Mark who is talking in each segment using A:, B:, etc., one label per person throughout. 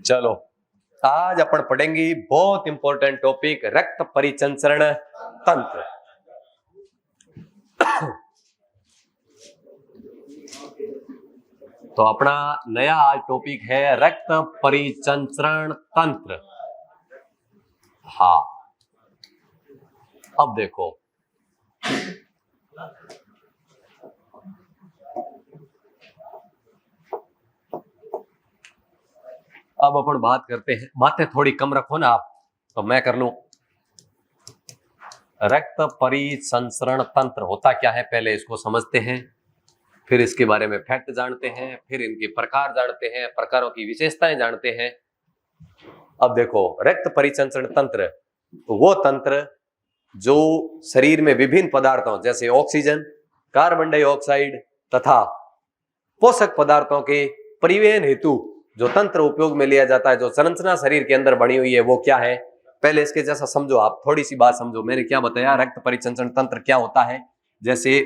A: चलो आज अपन पढ़ेंगे बहुत इंपॉर्टेंट टॉपिक रक्त परिचंचरण तंत्र। तो अपना नया आज टॉपिक है रक्त परिचंचरण तंत्र। हाँ, अब देखो अब अपन बात करते हैं, बातें थोड़ी कम रखो ना आप, तो मैं कर लूं। रक्त परिसंचरण तंत्र होता क्या है, पहले इसको समझते हैं, फिर इसके बारे में फैक्ट जानते हैं, फिर इनके प्रकार जानते हैं, प्रकारों की विशेषताएं जानते हैं। अब देखो, रक्त परिसंचरण तंत्र वो तंत्र जो शरीर में विभिन्न पदार्थों जैसे ऑक्सीजन, कार्बन डाइऑक्साइड तथा पोषक पदार्थों के परिवहन हेतु जो तंत्र उपयोग में लिया जाता है, जो संरचना शरीर के अंदर बनी हुई है, वो क्या है। पहले इसके जैसा समझो, आप थोड़ी सी बात समझो। मैंने क्या बताया, रक्त परिसंचरण तंत्र क्या होता है। जैसे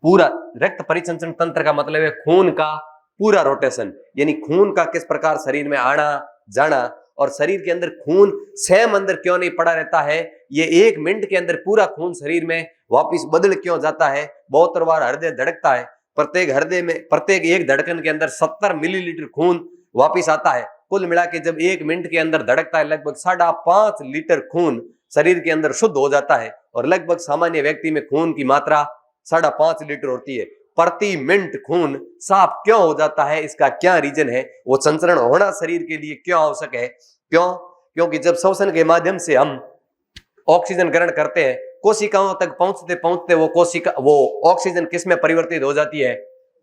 A: पूरा रक्त परिसंचरण तंत्र का मतलब है खून का पूरा रोटेशन, यानी खून का किस प्रकार शरीर में आना जाना, और शरीर के अंदर खून सेम अंदर क्यों नहीं पड़ा रहता है, ये 1 मिनट के अंदर पूरा खून शरीर में वापिस बदल क्यों जाता है। बहुत बार हृदय धड़कता है, प्रत्येक हृदय में प्रत्येक एक धड़कन के अंदर 70 मिलीलीटर खून वापिस आता है। कुल मिला के जब 1 मिनट के अंदर धड़कता है, लगभग 5.5 लीटर खून शरीर के अंदर शुद्ध हो जाता है, और लगभग सामान्य व्यक्ति में खून की मात्रा 5.5 लीटर होती है। प्रति मिनट खून साफ क्यों हो जाता है, इसका क्या रीजन है, वो संचरण होना शरीर के लिए क्यों आवश्यक है। क्यों? क्योंकि जब श्वसन के माध्यम से हम ऑक्सीजन ग्रहण करते हैं, कोशिकाओं तक पहुंचते पहुंचते वो ऑक्सीजन किस में परिवर्तित हो जाती है,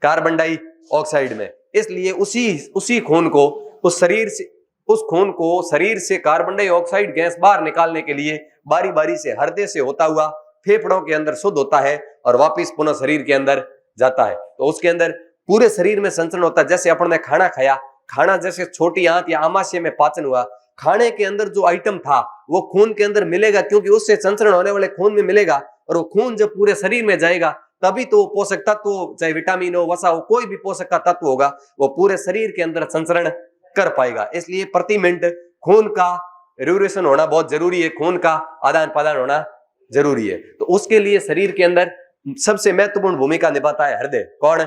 A: कार्बन डाइऑक्साइड में। इसलिए उसी खून को उस खून को शरीर से कार्बन डाइऑक्साइड गैस बाहर निकालने के लिए बारी बारी से हृदय से होता हुआ फेफड़ों के अंदर शुद्ध होता है और वापिस पुनः शरीर के अंदर जाता है। तो उसके अंदर पूरे शरीर में संचरण होता है। जैसे अपन ने खाना खाया, खाना जैसे छोटी आंत या आमाशय में पाचन हुआ, खाने के अंदर जो आइटम था वो खून के अंदर मिलेगा, क्योंकि उससे संचरण होने वाले खून में मिलेगा, और वो खून जब पूरे शरीर में जाएगा तभी तो पोषक तत्व, चाहे विटामिन हो, वसा हो, कोई भी पोषक का तत्व होगा, वो पूरे शरीर के अंदर संचरण कर पाएगा। इसलिए प्रति मिनट खून का रेगुलेशन होना बहुत जरूरी है, खून का आदान प्रदान होना जरूरी है। तो उसके लिए शरीर के अंदर सबसे महत्वपूर्ण भूमिका निभाता है हृदय। कौन?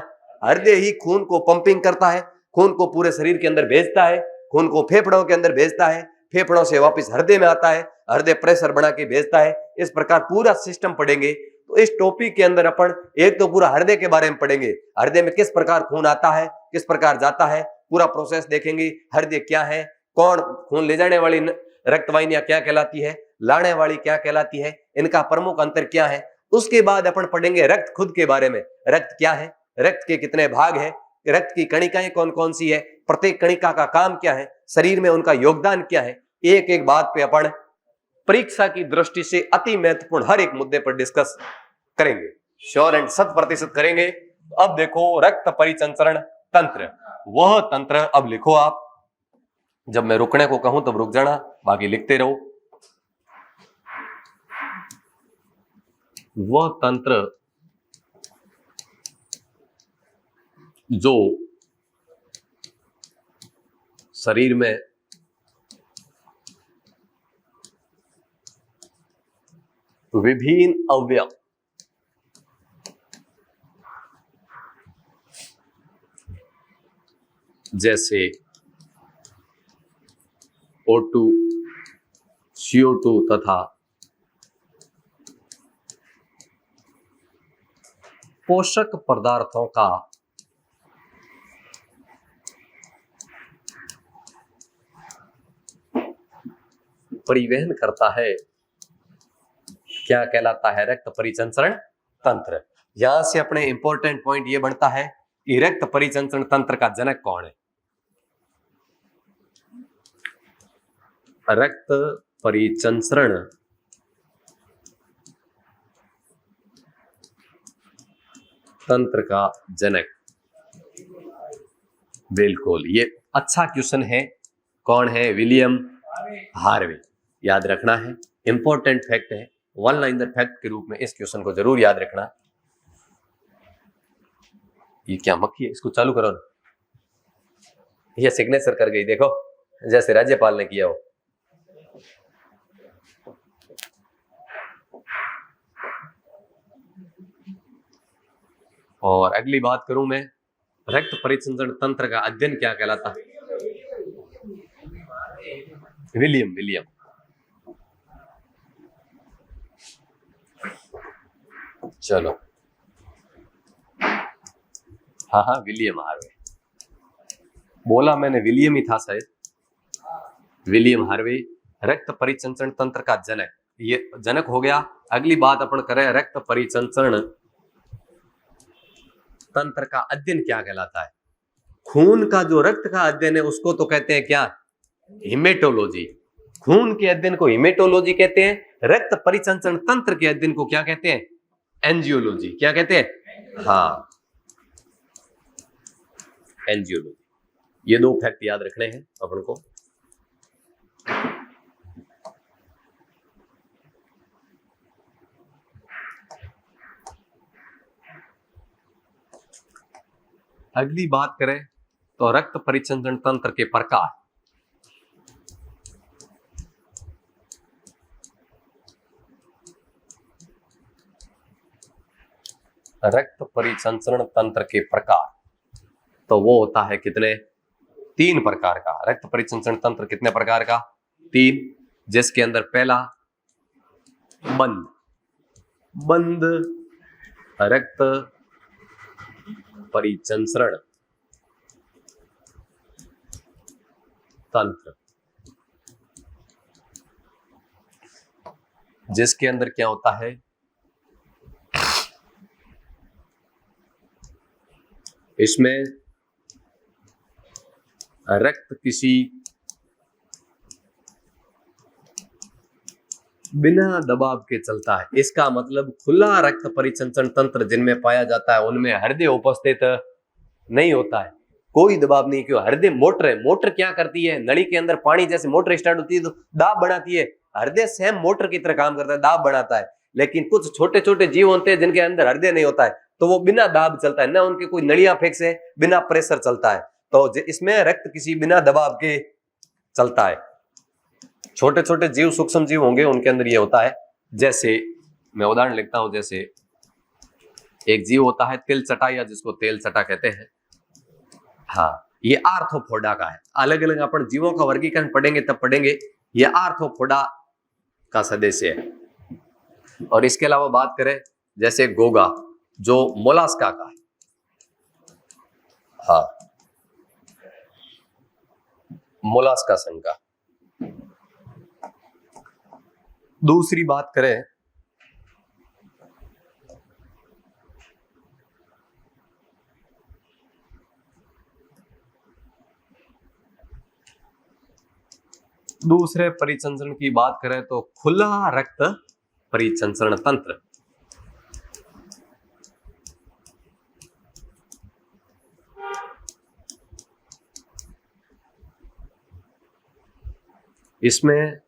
A: हृदय ही खून को पंपिंग करता है, खून को पूरे शरीर के अंदर भेजता है, खून को फेफड़ों के अंदर भेजता है, फेफड़ों से वापस हृदय में आता है, हृदय प्रेशर बढ़ा के भेजता है। इस प्रकार पूरा सिस्टम पढ़ेंगे। तो इस टॉपिक के अंदर अपन एक तो पूरा हृदय के बारे में पढ़ेंगे, हृदय में किस प्रकार खून आता है, किस प्रकार जाता है, पूरा प्रोसेस देखेंगे। हृदय क्या है, कौन खून ले जाने वाली रक्तवाहिनियां क्या कहलाती है, लाने वाली क्या कहलाती है, इनका प्रमुख अंतर क्या है। उसके बाद अपन पढ़ेंगे रक्त खुद के बारे में। रक्त क्या है, रक्त के कितने भाग है, रक्त की कणिकाएं कौन कौन सी है, प्रत्येक कणिका का काम क्या है, शरीर में उनका योगदान क्या है। एक एक बात पे अपन परीक्षा की दृष्टि से अति महत्वपूर्ण हर एक मुद्दे पर डिस्कस करेंगे, श्योर एंड 100% करेंगे। अब देखो, रक्त परिसंचरण तंत्र, वह तंत्र, अब लिखो आप, जब मैं रुकने को कहूं तब रुक जाना, बाकी लिखते रहो। वह तंत्र जो शरीर में विभिन्न अवयव जैसे O2, CO2 तथा पोषक पदार्थों का परिवहन करता है, क्या कहलाता है, रक्त परिसंचरण तंत्र। यहां से अपने इंपॉर्टेंट पॉइंट ये बनता है कि रक्त परिसंचरण तंत्र का जनक कौन है। रक्त परिसंचरण तंत्र का जनक, बिल्कुल ये अच्छा क्वेश्चन है। कौन है? William Harvey. याद रखना है, इंपॉर्टेंट फैक्ट है, वन लाइनर फैक्ट के रूप में इस क्वेश्चन को जरूर याद रखना। ये क्या मक्खी है, इसको चालू करो ना। ये सिग्नेचर कर गई, देखो जैसे राज्यपाल ने किया हो। और अगली बात करूं मैं, रक्त परिसंचरण तंत्र का अध्ययन क्या कहलाता है? विलियम विलियम चलो, हाँ हाँ विलियम हार्वे, बोला मैंने विलियम ही था शायद। विलियम हार्वे रक्त परिसंचरण तंत्र का जनक, ये जनक हो गया। अगली बात अपन करें, रक्त परिसंचरण तंत्र का अध्ययन क्या कहलाता है? खून का जो रक्त का अध्ययन है उसको तो कहते हैं क्या? हिमेटोलॉजी। खून के अध्ययन को हिमेटोलॉजी कहते हैं। रक्त परिसंचरण तंत्र के अध्ययन को क्या कहते हैं? एंजियोलॉजी। क्या कहते हैं? हाँ, एंजियोलॉजी। ये दो फैक्ट याद रखने हैं अपन को। अगली बात करें तो रक्त परिसंचरण तंत्र के प्रकार। रक्त परिसंचरण तंत्र के प्रकार तो वो होता है कितने? 3 प्रकार का। रक्त परिसंचरण तंत्र कितने प्रकार का? 3, जिसके अंदर पहला बंद बंद रक्त परिसंचरण तंत्र, जिसके अंदर क्या होता है? इसमें रक्त किसी बिना दबाव के चलता है। इसका मतलब खुला रक्त परिसंचरण तंत्र जिनमें पाया जाता है उनमें हृदय उपस्थित नहीं होता है, कोई दबाव नहीं। क्यों? हृदय मोटर है। मोटर क्या करती है? नली के अंदर पानी जैसे मोटर स्टार्ट होती है तो दाब बढ़ाती है। हृदय सेम मोटर की तरह काम करता है, दाब बढ़ाता है। लेकिन कुछ छोटे छोटे जीव होते हैं जिनके अंदर हृदय नहीं होता है, तो वो बिना दाब चलता है, ना उनके कोई नलियां फेंक से, बिना प्रेशर चलता है। तो इसमें रक्त किसी बिना दबाव के चलता है। छोटे छोटे जीव, सूक्ष्म जीव होंगे उनके अंदर ये होता है। जैसे मैं उदाहरण लिखता हूं, जैसे एक जीव होता है तिल चटा, या जिसको तेल चटा कहते हैं। हाँ, ये आर्थ्रोपोडा का है। अलग अलग अपन जीवों का वर्गीकरण पढ़ेंगे तब पढ़ेंगे। ये आर्थ्रोपोडा का सदस्य है। और इसके अलावा बात करें जैसे गोगा, जो मोलास्का का है। हाँ, मोलास्का संघ का। दूसरी बात करें दूसरे परिसंचरण की बात करें तो खुला रक्त परिसंचरण तंत्र। इसमें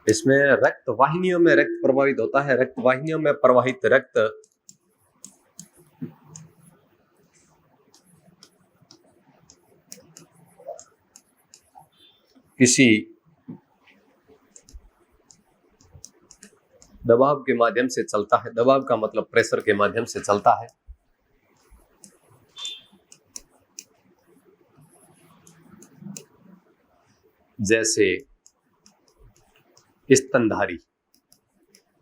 A: इसमें रक्त वाहिनियों में रक्त प्रवाहित होता है। रक्त वाहिनियों में प्रवाहित रक्त किसी दबाव के माध्यम से चलता है। दबाव का मतलब प्रेशर के माध्यम से चलता है। जैसे स्तनधारी,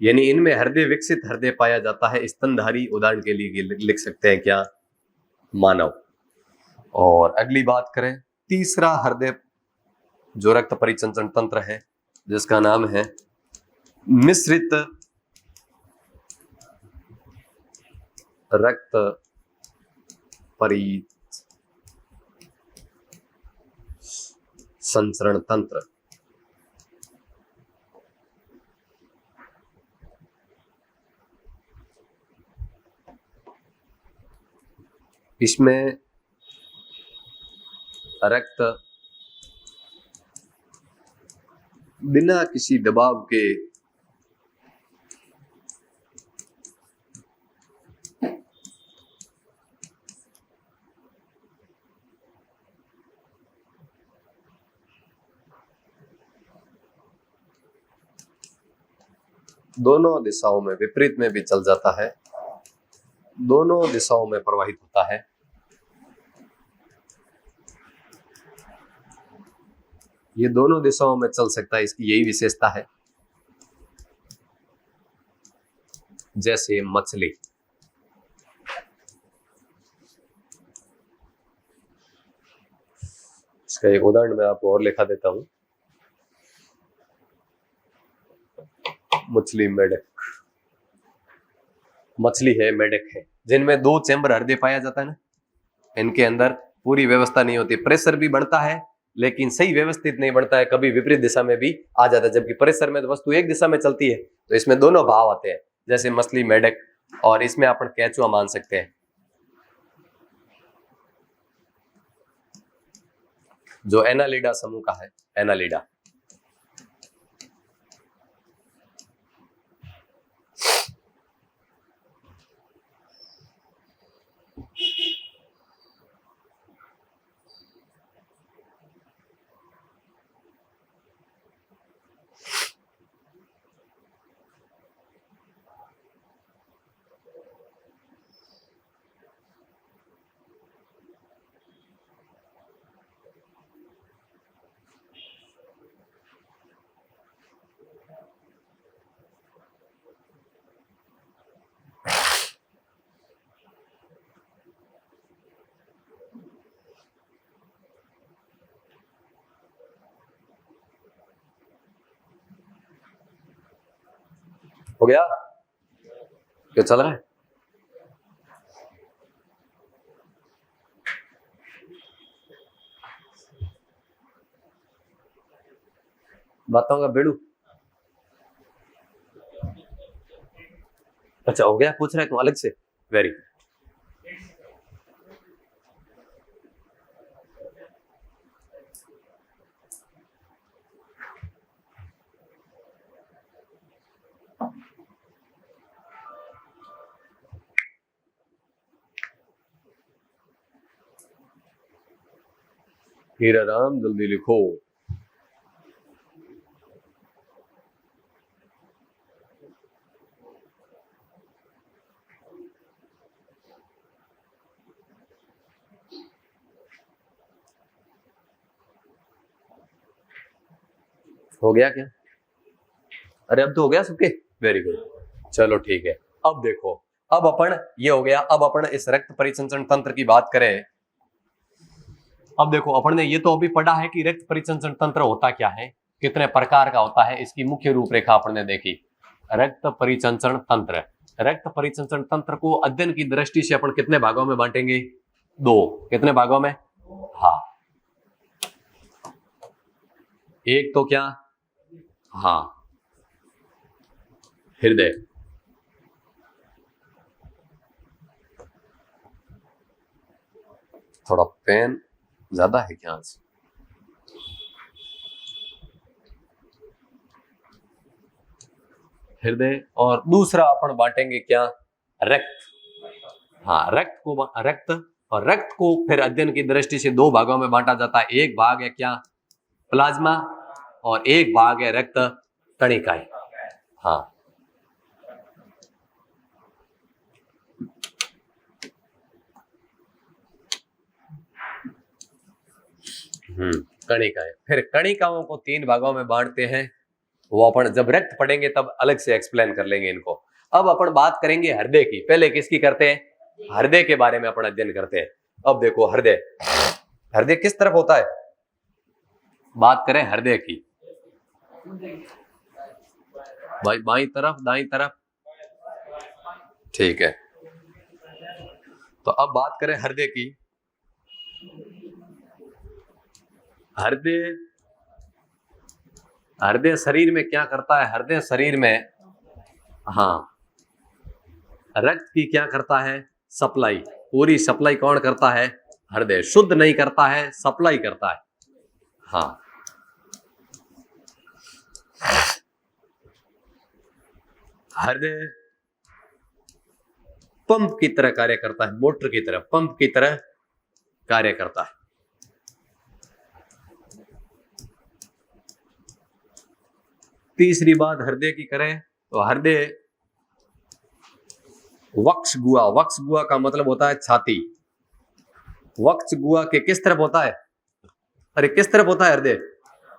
A: यानी इनमें हृदय विकसित हृदय पाया जाता है। स्तनधारी उदाहरण के लिए लिख सकते हैं क्या? मानव। और अगली बात करें, तीसरा हृदय जो रक्त परिसंचरण तंत्र है जिसका नाम है मिश्रित रक्त परिसंचरण तंत्र। इसमें रक्त बिना किसी दबाव के दोनों दिशाओं में, विपरीत में भी चल जाता है, दोनों दिशाओं में प्रवाहित होता है। ये दोनों दिशाओं में चल सकता है, इसकी यही विशेषता है। जैसे मछली, इसका एक उदाहरण मैं आपको और लिखा देता हूं। मछली, मेढक, मछली है, मेढक है, जिनमें दो चैम्बर हृदय पाया जाता है ना, इनके अंदर पूरी व्यवस्था नहीं होती, प्रेशर भी बढ़ता है लेकिन सही व्यवस्थित नहीं बढ़ता है, कभी विपरीत दिशा में भी आ जाता है। जबकि प्रेशर में तो वस्तु एक दिशा में चलती है, तो इसमें दोनों भाव आते हैं, जैसे मछली, मेढक, और इसमें अपन केंचुआ मान सकते हैं, जो एनालिडा समूह का है, एनालिडा। हो गया? क्या चल रहा है? बातों का बेड़ू। अच्छा, हो गया? पूछ रहे तुम अलग से? वेरी। हीरा राम, जल्दी लिखो। हो गया क्या? अरे अब तो हो गया सबके? वेरी गुड, चलो ठीक है। अब देखो, अब अपन ये हो गया, अब अपन इस रक्त परिसंचरण तंत्र की बात करें। अब देखो, अपन ने ये तो अभी पढ़ा है कि रक्त परिसंचरण तंत्र होता क्या है, कितने प्रकार का होता है, इसकी मुख्य रूपरेखा अपन ने देखी। रक्त परिसंचरण तंत्र, रक्त परिसंचरण तंत्र को अध्ययन की दृष्टि से अपन कितने भागों में बांटेंगे? दो। कितने भागों में? हाँ, एक तो क्या, हाँ, हृदय, थोड़ा पेन ज्यादा है क्या आज? हृदय, और दूसरा अपन बांटेंगे क्या? रक्त। हाँ, रक्त को, रक्त, और रक्त को फिर अध्ययन की दृष्टि से दो भागों में बांटा जाता है। एक भाग है क्या? प्लाज्मा, और एक भाग है रक्त कणिकाएं। हाँ, कणिकाएं। फिर कणिकाओं को तीन भागों में बांटते हैं, वो अपन जब रक्त पढ़ेंगे तब अलग से एक्सप्लेन कर लेंगे इनको। अब अपन बात करेंगे हृदय की। पहले किसकी करते हैं? हृदय के बारे में अपन अध्ययन करते हैं। अब देखो, हृदय, हृदय किस तरफ होता है? बात करें हृदय की, भाई बाईं तरफ, दाईं तरफ, ठीक है। तो अब बात करें हृदय की। हृदय, हृदय शरीर में क्या करता है? हृदय शरीर में, हाँ, रक्त की क्या करता है? सप्लाई। पूरी सप्लाई कौन करता है? हृदय। शुद्ध नहीं करता है, सप्लाई करता है। हाँ, हृदय पंप की तरह कार्य करता है, मोटर की तरह, पंप की तरह कार्य करता है। तीसरी बात हृदय की करें तो हृदय वक्ष गुहा, वक्ष गुहा का मतलब होता है छाती। वक्ष गुहा के किस तरफ होता है? अरे किस तरफ होता है हृदय?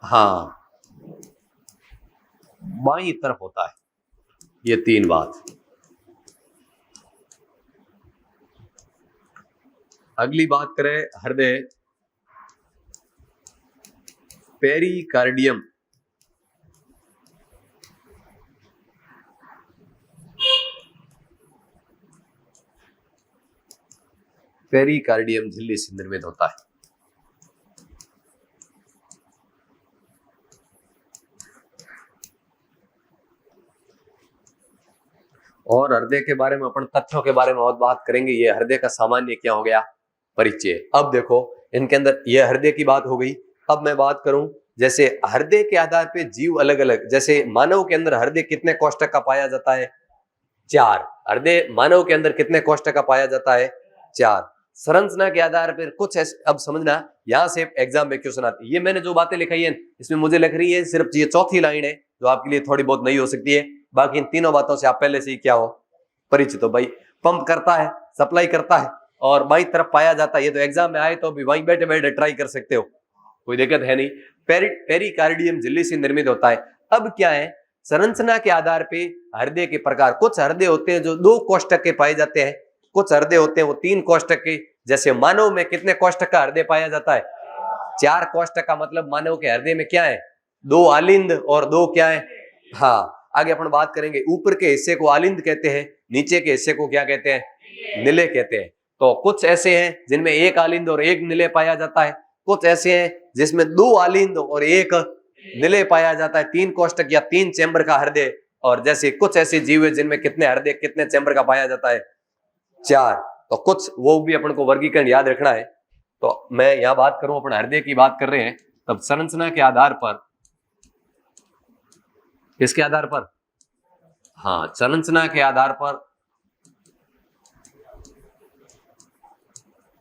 A: हाँ, बाईं तरफ होता है। ये तीन बात। अगली बात करें हृदय पेरिकार्डियम, पेरिकार्डियम झिल्ली से निर्मित होता है। और हृदय के बारे में अपन तथ्यों के बारे में बहुत बात करेंगे। ये हृदय का सामान्य क्या हो गया? परिचय। अब देखो इनके अंदर ये हृदय की बात हो गई। अब मैं बात करूं जैसे हृदय के आधार पे जीव अलग अलग, जैसे मानव के अंदर हृदय कितने कोष्ठक का पाया जाता है? 4। हृदय मानव के अंदर कितने कोष्ठक का पाया जाता है? 4। संरचना के आधार पर कुछ ऐसे, अब समझना, यहां से एग्जाम में क्वेश्चन आती है। ये मैंने जो बातें लिखाई है इसमें मुझे लग रही है सिर्फ ये चौथी लाइन है जो आपके लिए थोड़ी बहुत नई हो सकती है। बाकी इन तीनों बातों से आप पहले से ही क्या हो? परिचित हो। भाई पंप करता है, सप्लाई करता है और बाई तरफ पाया जाता है। ये तो एग्जाम में आए तो अभी वहीं बैठे बैठे ट्राई कर सकते हो, कोई दिक्कत है नहीं। पेरिकार्डियम झिल्ली से निर्मित होता है। अब क्या है, संरचना के आधार पे हृदय के प्रकार, कुछ हृदय होते हैं जो 2 कोष्ठक के पाए जाते हैं, कुछ हृदय होते हैं वो 3 कोष्ठक के। जैसे मानव में कितने कोष्ठक का हृदय पाया जाता है? 4 कोष्ठक का। मतलब मानव के हृदय में क्या है? 2 आलिंद और 2 क्या है? हाँ, आगे अपन बात करेंगे। ऊपर के हिस्से को आलिंद कहते हैं, नीचे के हिस्से को क्या कहते हैं? निलय कहते हैं। तो कुछ ऐसे हैं जिनमें 1 आलिंद और 1 निलय पाया जाता है, कुछ ऐसे हैं जिसमें 2 आलिंद और 1 निलय पाया जाता है, 3 कोष्ठक या 3 चैम्बर का हृदय। और जैसे कुछ ऐसे जीव है जिनमें कितने हृदय, कितने चैम्बर का पाया जाता है? 4। तो कुछ वो भी अपन को वर्गीकरण याद रखना है। तो मैं यहां बात करूं, अपन हृदय की बात कर रहे हैं, तब संरचना के आधार पर, किसके आधार पर? हाँ, संरचना के आधार पर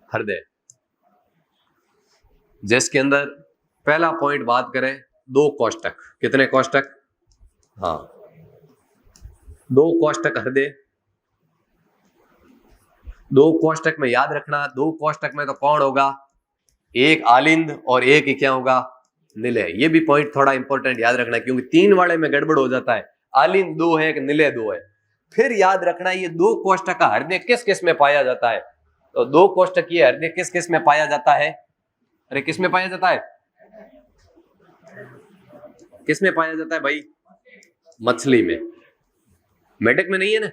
A: हृदय, जिसके अंदर पहला पॉइंट बात करें 2 कोष्ठक। कितने कोष्ठक? हाँ, 2 कोष्ठक हृदय। 2 कोष्ठक में याद रखना, 2 कोष्ठक में तो कौन होगा? 1 आलिंद और 1 ही क्या होगा? निलय। ये भी पॉइंट थोड़ा इंपॉर्टेंट याद रखना, क्योंकि 3 वाले में गड़बड़ हो जाता है। आलिंद 2 है, निलय 2 है। फिर याद रखना ये 2 कोष्ठक का हृदय किस किस में पाया जाता है? तो 2 कोष्ठक ये हृदय किस किस में पाया जाता है? अरे किस में पाया जाता है? किस में पाया जाता है भाई? मछली में। मेढक में नहीं है ना?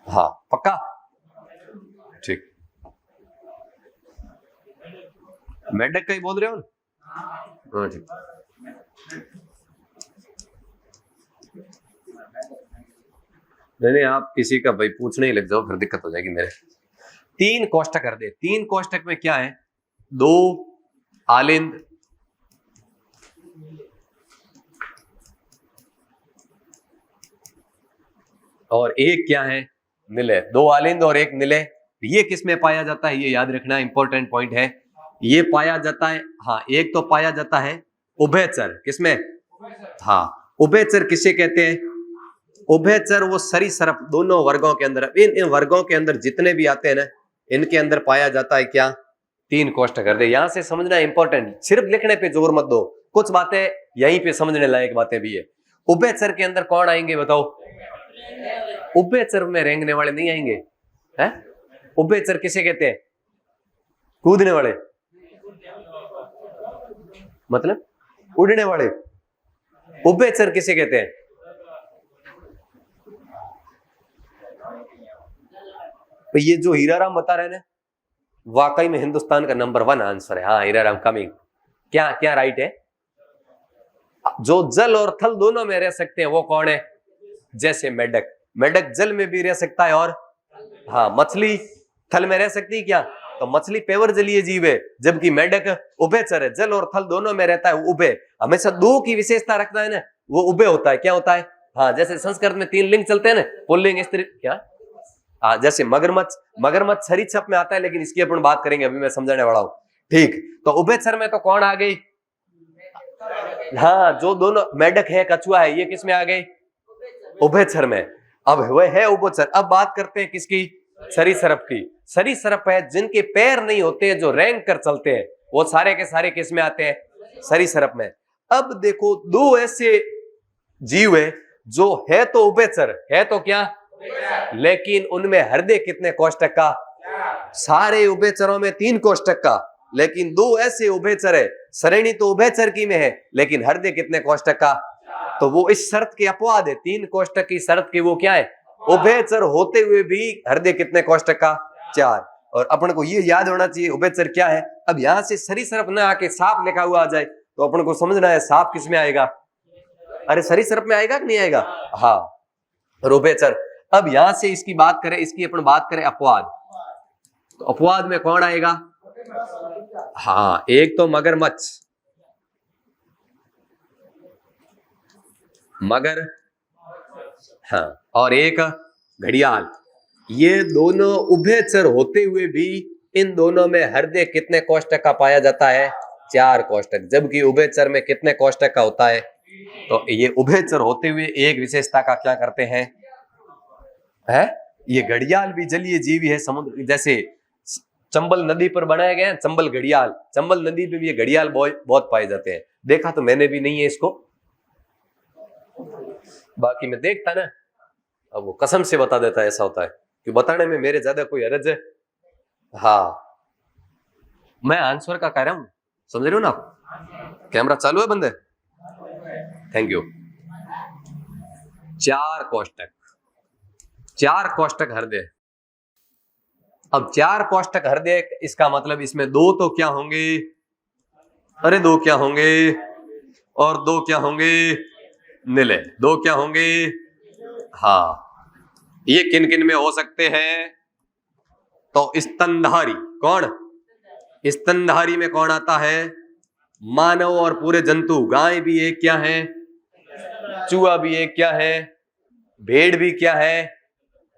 A: हाँ, पक्का? ठीक, मेढक का ही बोल रहे हो ना? हाँ ठीक। नहीं, आप किसी का भाई पूछने ही लग जाओ, फिर दिक्कत हो जाएगी मेरे। 3 कोष्ठक हृदय। 3 कोष्ठक में क्या है? 2 आलिंद और 1 क्या है? निलय। 2 आलिंद और 1 निलय। ये किस में पाया जाता है? ये याद रखना, इंपॉर्टेंट पॉइंट है। ये पाया जाता है, हाँ, एक तो पाया जाता है उभयचर। किसमें? हाँ, उभयचर किसे कहते हैं? उभयचर वो सरीसृप दोनों वर्गों के अंदर, इन वर्गों के अंदर जितने भी आते हैं ना, इनके अंदर पाया जाता है क्या? 3 कोष्ठक हृदय। यहां से समझना इंपॉर्टेंट, सिर्फ लिखने पे जोर मत दो, कुछ बातें यहीं पे समझने लायक बातें भी है। उभयचर के अंदर कौन आएंगे बताओ? उभयचर में रेंगने वाले नहीं आएंगे हैं? उभयचर किसे कहते हैं? कूदने वाले, मतलब उड़ने वाले। उभयचर किसे कहते हैं? तो ये जो हीराराम बता रहे हैं ना, वाकई में हिंदुस्तान का नंबर 1 आंसर है। हाँ, हीराराम कमिंग। क्या क्या राइट है? जो जल और थल दोनों में रह सकते हैं वो कौन है? जैसे मेढक, मेढक जल में भी रह सकता है और हाँ, मछली थल में रह सकती है क्या? तो मछली पेवर जलीय जीव है, जबकि मेंढक उभयचर है, जल और थल दोनों में रहता है, उभय। हमेशा दो की विशेषता रखना है ना, वो उभय होता है। क्या होता है? हाँ, जैसे संस्कृत में 3 लिंग चलते हैं ना, पुल्लिंग, स्त्री, क्या? हाँ, जैसे मगरमच्छ सरीसृप में आता है, लेकिन इसकी अपन बात करेंगे, अभी मैं समझाने वाला हूं। ठीक, तो उभयचर में तो कौन आ गई? हाँ, जो दोनों मेंढक है, कछुआ है, ये किस में आ गए? उभयचर में। अब वह है उभयचर। अब बात करते हैं किसकी? सरीसृप की। सरीसृप है जिनके पैर नहीं होते, जो रेंग कर चलते हैं, वो सारे के सारे किस में आते हैं? सरीसृप में। अब देखो, दो ऐसे जीव है जो है तो उभयचर है, तो क्या, लेकिन उनमें हृदय कितने कोष्ठक का? सारे उभयचरों में 3 कोष्ठक का, लेकिन दो ऐसे उभयचर है, श्रेणी तो उभयचर की में है, लेकिन हृदय कितने कोष्ठक का? तो वो इस शर्त के अपवाद है, 3 कोष्ठक की शर्त की, वो क्या है? उभयचर होते हुए भी हृदय कितने कोष्ठक का? 4। और अपन को ये याद होना चाहिए उभयचर क्या है। अब यहां से सरीसृप न आके सांप लिखा हुआ आ जाए, तो अपन को समझना है सांप किस में आएगा? अरे सरीसृप में आएगा कि नहीं आएगा? हाँ, उभयचर। अब यहां से इसकी बात करें, इसकी अपन बात करें अपवाद, तो अपवाद में कौन आएगा? हाँ, एक तो मगरमच्छ, मगर, हाँ, और एक घड़ियाल। ये दोनों उभयचर होते हुए भी इन दोनों में हृदय कितने कोष्ठक का पाया जाता है? 4 कोष्ठक। जबकि उभयचर में कितने कोष्ठक का होता है? तो ये उभयचर होते हुए एक विशेषता का क्या करते हैं? है, ये घड़ियाल भी जलीय जीवी है, समुद्र, जैसे चंबल नदी पर बनाए गए हैं चंबल घड़ियाल, चंबल नदी पे भी ये घड़ियाल बहुत पाए जाते हैं। देखा तो मैंने भी नहीं है इसको, बाकी मैं देखता ना, अब वो कसम से बता देता है, ऐसा होता है कि बताने में मेरे ज्यादा कोई हरज है। हाँ, मैं आंसर का कह रहा हूं, समझ रहे हो ना आप? कैमरा चालू है, बंद है? Thank you. 4 कोष्ठक, 4 कोष्ठक हृदय। अब 4 कोष्ठक हृदय, इसका मतलब इसमें 2 तो क्या होंगे? अरे 2 क्या होंगे? और 2 क्या होंगे? नीले। 2 क्या होंगे? हाँ, ये किन किन में हो सकते हैं? तो स्तनधारी, कौन? स्तनधारी में कौन आता है? मानव और पूरे जंतु। गाय भी एक क्या है? चूहा भी एक क्या है? भेड़ भी क्या है?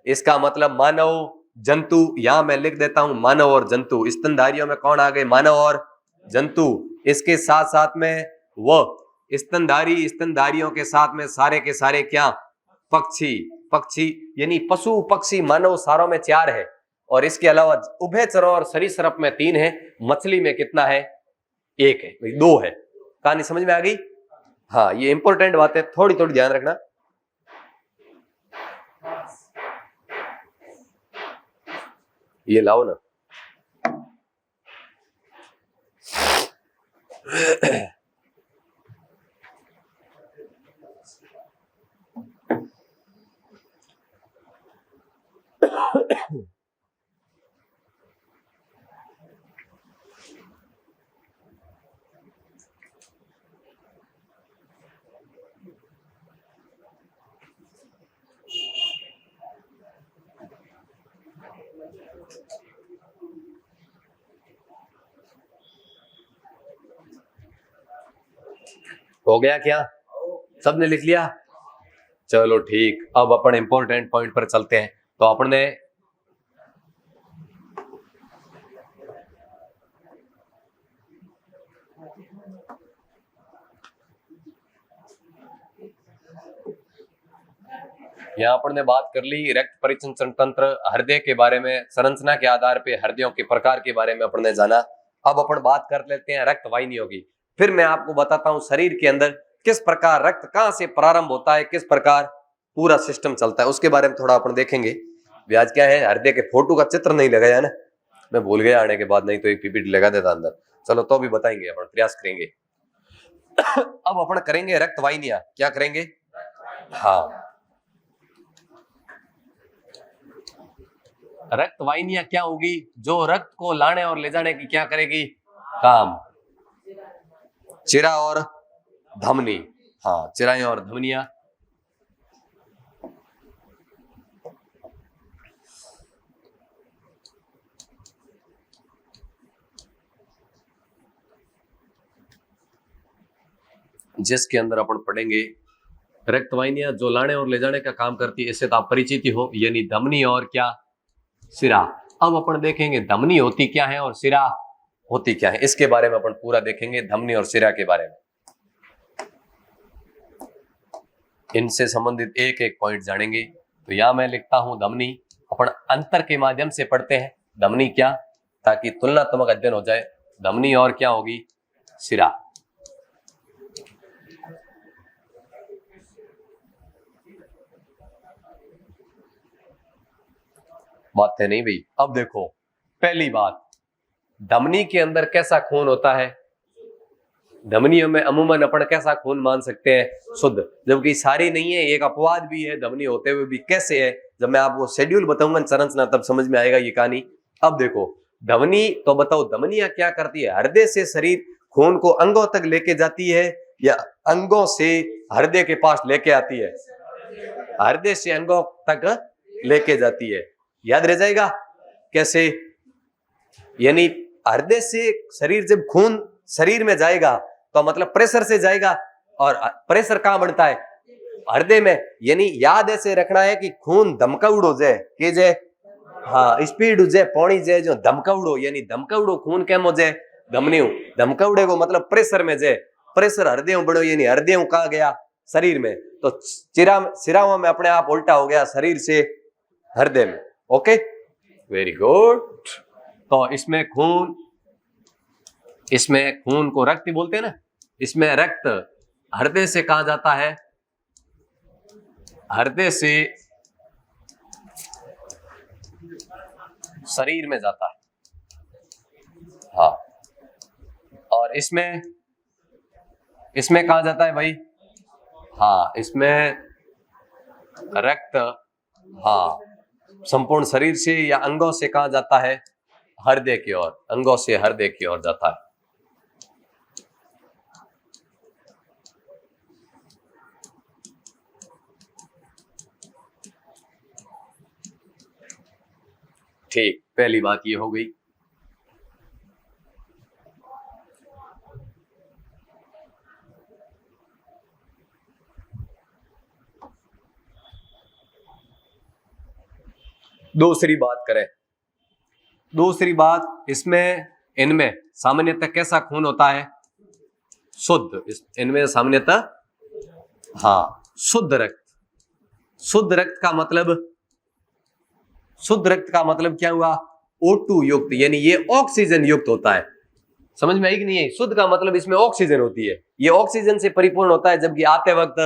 A: इसका मतलब मानव, जंतु। यहां मैं लिख देता हूं मानव और जंतु। स्तनधारियों में कौन आ गए? मानव और जंतु। इसके साथ साथ में वह स्तनधारी, स्तनधारियों के साथ में सारे के सारे क्या? पक्षी। पक्षी यानी पशु पक्षी मानव सारों में 4 है, और इसके अलावा उभयचरों और सरीसृप में 3 है। मछली में कितना है? 1 है, 2 है। कहानी समझ में आ गई? हाँ, ये इंपॉर्टेंट बात है, थोड़ी थोड़ी ध्यान रखना। ये लाओ ना। हो गया क्या? सबने लिख लिया? चलो ठीक, अब अपन इंपॉर्टेंट पॉइंट पर चलते हैं। तो अपन ने यहाँ अपन ने बात कर ली रक्त परिसंचरण तंत्र, हृदय के बारे में, संरचना के आधार पे हृदयों के प्रकार के बारे में अपन ने जाना। अब अपन बात कर लेते हैं रक्त वाहिनियों की। फिर मैं आपको बताता हूँ शरीर के अंदर किस प्रकार रक्त कहाँ से प्रारंभ होता है, किस प्रकार पूरा सिस्टम चलता है, उसके बारे में थोड़ा अपन देखेंगे। ब्याज क्या है, हृदय के फोटो का चित्र नहीं लगाया ना, मैं भूल गया आने के बाद, नहीं तो एक पीपीटी लगा देता अंदर। चलो तो भी बताएंगे, अपन प्रयास करेंगे। अब अपन करेंगे रक्त वाहिनियां। क्या करेंगे? हाँ, रक्त वाहिनियां क्या होगी? जो रक्त को लाने और ले जाने की क्या करेगी? काम। चिरा और धमनी। हाँ, चिराएं और धमनियां। जिसके अंदर अपन पढ़ेंगे रक्तवाहिनियां जो लाने और ले जाने का काम करती है, इससे तो आप परिचित ही हो, यानी धमनी और क्या, सिरा। अब अपन देखेंगे धमनी होती क्या है और सिरा होती क्या है, इसके बारे में अपन पूरा देखेंगे, धमनी और सिरा के बारे में। इनसे संबंधित एक एक पॉइंट जानेंगे। तो यहां मैं लिखता हूं धमनी, अपन अंतर के माध्यम से पढ़ते हैं धमनी क्या, ताकि तुलनात्मक अध्ययन हो जाए। धमनी और क्या होगी, सिरा। बात है नहीं भाई। अब देखो, पहली बात, धमनी के अंदर कैसा खून होता है। धमनियों में अमूमन अपन कैसा खून मान सकते हैं, शुद्ध, जबकि सारी नहीं है, एक अपवाद भी है धमनी होते हुए भी। कैसे है, जब मैं आपको शेड्यूल बताऊंगा संरचना, तब समझ में आएगा ये कहानी। अब देखो धमनी, तो बताओ धमनियां क्या करती है, हृदय से शरीर खून को अंगों तक लेके जाती है या अंगों से हृदय के पास लेके आती है। हृदय से अंगों तक लेके जाती है, याद रह जाएगा कैसे। यानी हृदय से शरीर, जब खून शरीर में जाएगा तो मतलब प्रेशर से जाएगा, और प्रेशर कहां बढ़ता है, हृदय में। यानी याद ऐसे रखना है कि खून धमकाउड़ो जाए के जाए, हाँ स्पीड जाए पौनी जाए, जो धमकाउड़ो, यानी धमकाउड़ो खून केम हो जाए, धमनी धमकाउड़े को मतलब प्रेशर में जाए। प्रेशर हृदय बढ़ो, यानी हृदय कहा गया शरीर में, तो सिराओं में अपने आप उल्टा हो गया, शरीर से हृदय में। Okay, very good. तो इसमें खून को रक्त बोलते हैं ना, इसमें रक्त हृदय से कहा जाता है, हृदय से शरीर में जाता है, हाँ। और इसमें कहा जाता है भाई, हाँ इसमें रक्त, हाँ संपूर्ण शरीर से या अंगों से कहा जाता है हृदय की ओर, अंगों से हृदय की ओर जाता है। ठीक, पहली बात ये हो गई। दूसरी बात करें, दूसरी बात, इसमें इनमें सामान्यतः कैसा खून होता है, शुद्ध। इनमें सामान्यतः, हाँ शुद्ध रक्त। शुद्ध रक्त का मतलब, शुद्ध रक्त का मतलब क्या हुआ, O2 युक्त, यानी ये ऑक्सीजन युक्त होता है। समझ में आई कि नहीं है, शुद्ध का मतलब इसमें ऑक्सीजन होती है, ये ऑक्सीजन से परिपूर्ण होता है, जबकि आते वक्त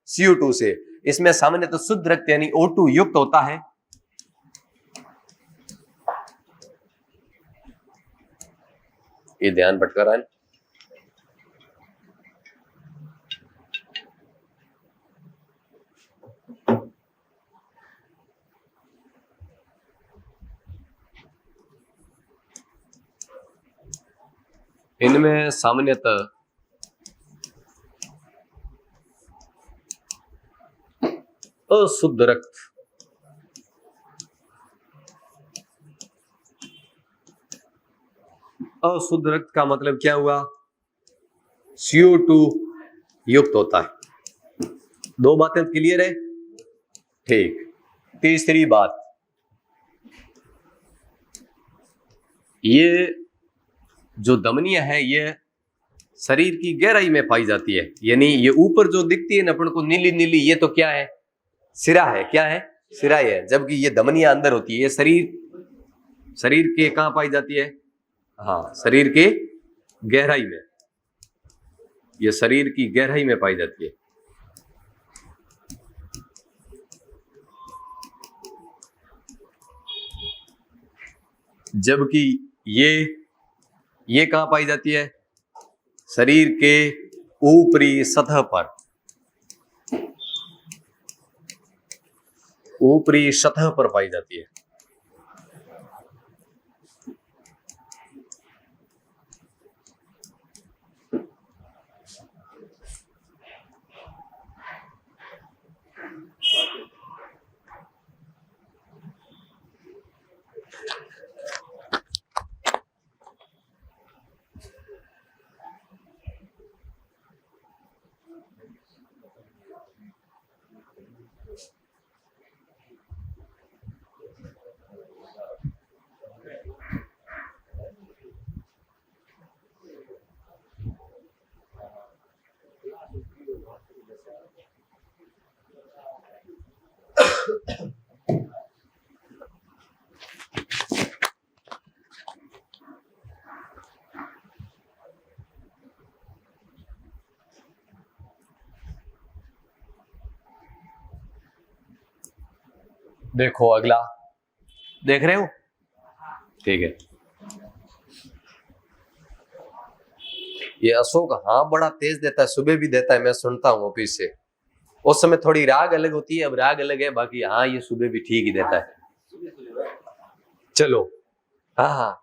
A: CO2 से। इसमें सामान्यतः शुद्ध रक्त यानी O2 युक्त होता है। ये ध्यान भटका रहा है। इनमें सामान्यतः अशुद्ध रक्त, अशुद्ध रक्त का मतलब क्या हुआ, CO2 युक्त होता है। दो बातें क्लियर है, ठीक। तीसरी बात, ये जो धमनियां है ये शरीर की गहराई में पाई जाती है, यानी ये ऊपर जो दिखती है ना अपन को नीली नीली, ये तो क्या है, सिरा है। क्या है, सिरा है। जबकि ये धमनियां अंदर होती है, ये शरीर के कहां पाई जाती है, हाँ शरीर के गहराई में, ये शरीर की गहराई में पाई जाती है। जबकि ये कहां पाई जाती है, शरीर के ऊपरी सतह पर, ऊपरी सतह पर पाई जाती है। देखो अगला, देख रहे हो? ठीक है। ये अशोक हाँ बड़ा तेज देता है, सुबह भी देता है, मैं सुनता हूँ ऑफिस से। उस समय थोड़ी राग अलग होती है, अब राग अलग है, बाकी हाँ ये सुबह भी ठीक ही देता है। चलो हाँ हाँ,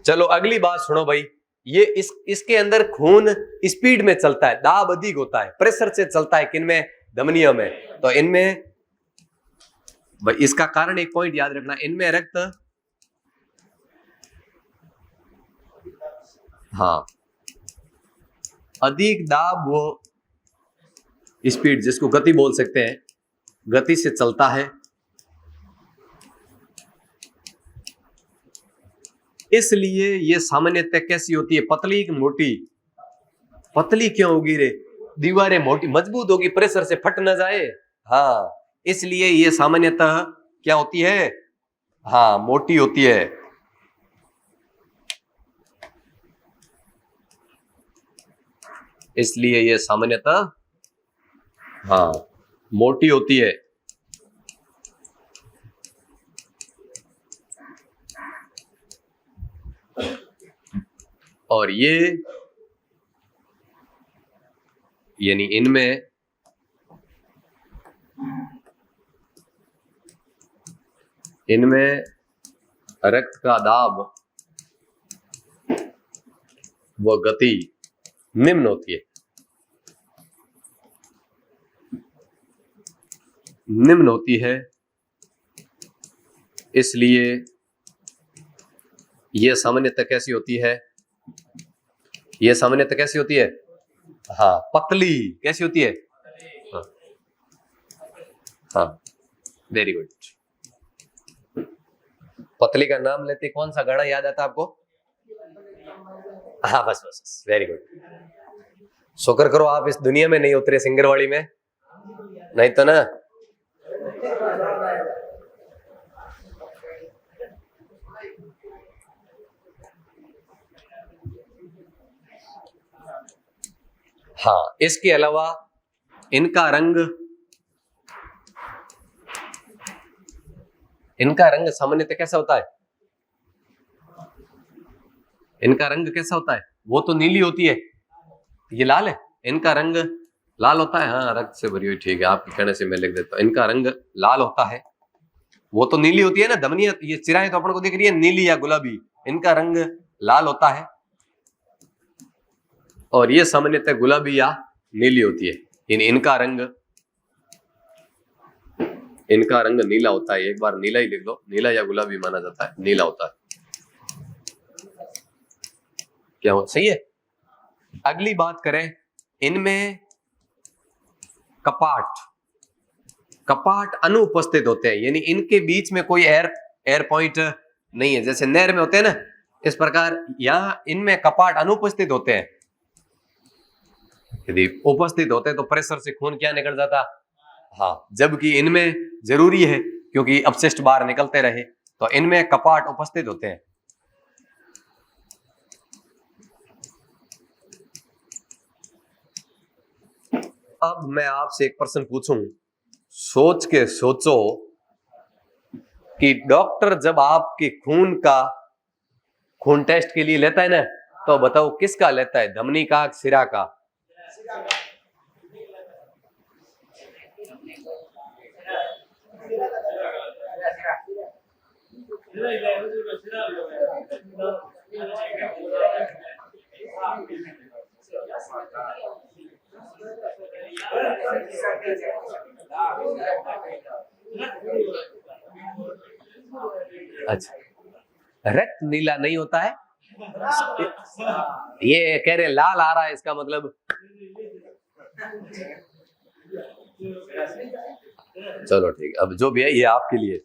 A: चलो अगली बात सुनो भाई। ये इसके अंदर खून स्पीड में चलता है, दाब अधिक होता है, प्रेशर से चलता है, किनमें? धमनियों में। तो इनमें भाई इसका कारण एक पॉइंट याद रखना, इनमें रक्त, हाँ अधिक दाब वो स्पीड जिसको गति बोल सकते हैं, गति से चलता है, इसलिए ये सामान्यतः कैसी होती है? पतली की मोटी? पतली क्यों होगी रे? दीवारें मोटी मजबूत होगी, प्रेशर से फट ना जाए। हाँ इसलिए ये सामान्यतः क्या होती है? हाँ मोटी होती है। इसलिए ये सामान्यतः हाँ मोटी होती है। और ये यानी इनमें रक्त का दाब व गति निम्न होती है, निम्न होती है। इसलिए यह सामान्यतः कैसी होती है? यह सामान्यतः कैसी होती है? हाँ पतली। कैसी होती है? हाँ, हाँ वेरी गुड। पतली का नाम लेते कौन सा गाना याद आता आपको? हाँ बस बस बस, वेरी गुड। शुक्र करो आप इस दुनिया में नहीं उतरे सिंगरवाड़ी में, नहीं तो ना हाँ। इसके अलावा इनका रंग सामान्यतः कैसा होता है? इनका रंग कैसा होता है? वो तो नीली होती है, ये लाल है। इनका रंग लाल होता है, हाँ रक्त से भरी हुई, ठीक है आपके कहने से मैं लिख देता हूं। इनका रंग लाल होता है, वो तो नीली होती है ना, धमनियां ये चिराएं तो अपन को दिख रही है नीली या गुलाबी, इनका रंग लाल होता है। और ये सामान्यतः गुलाबी या नीली होती है। इनका रंग नीला होता है। एक बार नीला ही लिख दो, नीला या गुलाबी माना जाता है, नीला होता है। क्या हो सही है? अगली बात करें, इनमें कपाट अनुपस्थित होते हैं, यानी इनके बीच में कोई एयर पॉइंट नहीं है, जैसे नहर में होते हैं ना, इस प्रकार यहां इनमें कपाट अनुपस्थित होते हैं। यदि उपस्थित होते तो प्रेशर से खून क्या निकल जाता? हाँ, जबकि इनमें जरूरी है क्योंकि अपशिष्ट बाहर निकलते रहे, तो इनमें कपाट उपस्थित होते हैं। अब मैं आपसे एक प्रश्न पूछूं, सोच के सोचो कि डॉक्टर जब आपके खून टेस्ट के लिए लेता है ना, तो बताओ किसका लेता है? धमनी का, सिरा का? अच्छा, रक्त नीला नहीं होता है, ये कह रहे लाल आ रहा है, इसका मतलब चलो ठीक, अब जो भी है ये आपके लिए।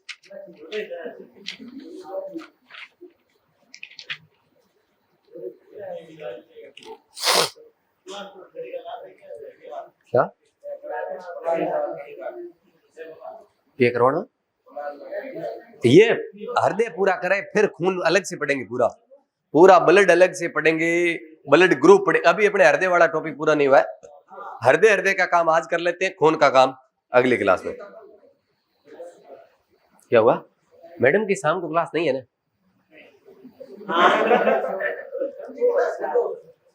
A: क्या ये करवाना? ये हृदय पूरा करे, फिर खून अलग से पढ़ेंगे, पूरा ब्लड अलग से पढ़ेंगे, ब्लड ग्रुप पढ़े। अभी अपने हृदय वाला टॉपिक पूरा नहीं हुआ है। हृदय का काम आज कर लेते हैं, खून का काम अगली क्लास में। क्या हुआ? मैडम की शाम को क्लास नहीं है ना?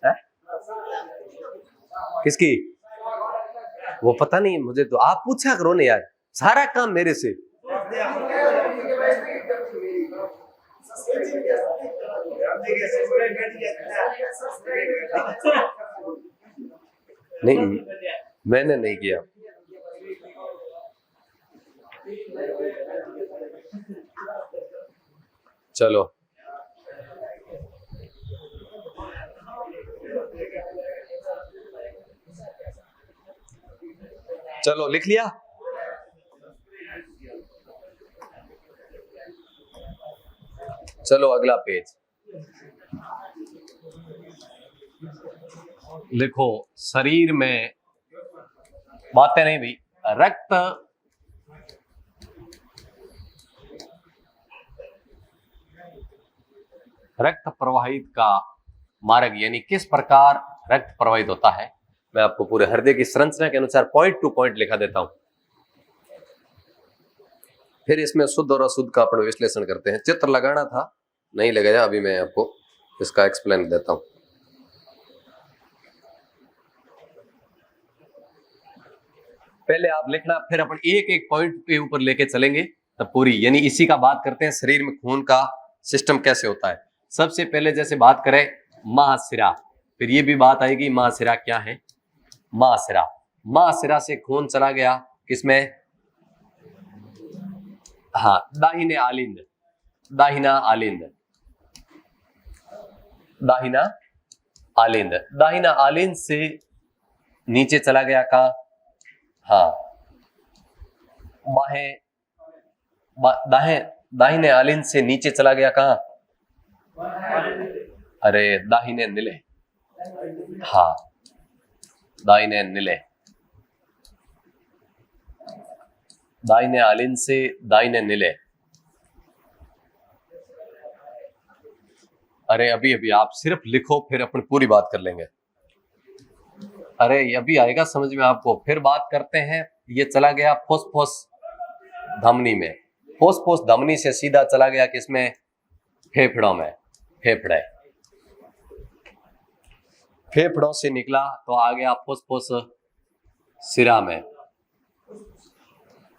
A: है? किसकी? वो पता नहीं मुझे, तो आप पूछा करो ना यार, सारा काम मेरे से। नहीं, मैंने नहीं किया। चलो चलो लिख लिया। चलो अगला पेज लिखो। शरीर में बातें नहीं भी, रक्त प्रवाहित का मार्ग, यानी किस प्रकार रक्त प्रवाहित होता है। मैं आपको पूरे हृदय की संरचना के अनुसार पॉइंट टू पॉइंट लिखा देता हूं, फिर इसमें शुद्ध और अशुद्ध का अपन विश्लेषण करते हैं। चित्र लगाना था, नहीं लगाया, अभी मैं आपको इसका एक्सप्लेन देता हूं। पहले आप लिखना, फिर अपन एक एक पॉइंट के ऊपर लेके चलेंगे तब पूरी, यानी इसी का बात करते हैं, शरीर में खून का सिस्टम कैसे होता है। सबसे पहले जैसे बात करें महाशिरा, फिर ये भी बात आएगी महाशिरा क्या है। महाशिरा, महाशिरा से खून चला गया किसमें? हाँ, दाहिने आलिंद, दाहिना आलिंद, दाहिना आलिंद, दाहिना आलिंद से नीचे चला गया कहाँ? हाँ, दाहिने आलिंद से नीचे चला गया कहाँ? अरे दाहिने नीले, हाँ दाहिने नीले, दाहिने आलिंद से दाहिने नीले। अरे अभी अभी आप सिर्फ लिखो, फिर अपन पूरी बात कर लेंगे। अरे ये अभी आएगा समझ में आपको, फिर बात करते हैं। ये चला गया फुसफुस धमनी में, फुसफुस धमनी से सीधा चला गया किसमें? फेफड़ों में, फेफड़े, फेफड़ों से निकला तो आ गया फुसफुस सिरा में।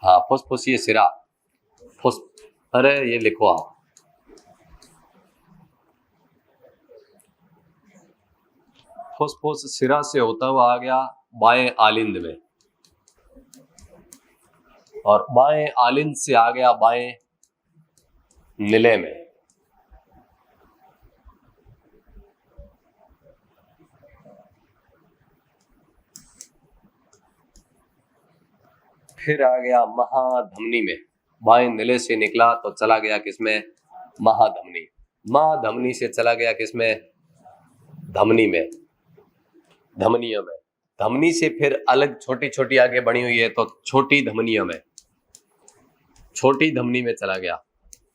A: हाँ, फुसफुसीय सिरा, अरे ये लिखो आप, फुसफुस सिरा से होता हुआ आ गया बाएं आलिंद में, और बाएं आलिंद से आ गया बाएं नीले में। फिर आ गया महाधमनी में, बाएं नीले से निकला तो चला गया किसमें? महाधमनी, महाधमनी से चला गया किसमें? धमनी में, धमनियों में। धमनी से फिर अलग छोटी छोटी आगे बनी हुई है तो छोटी धमनियों में, छोटी धमनी में चला गया।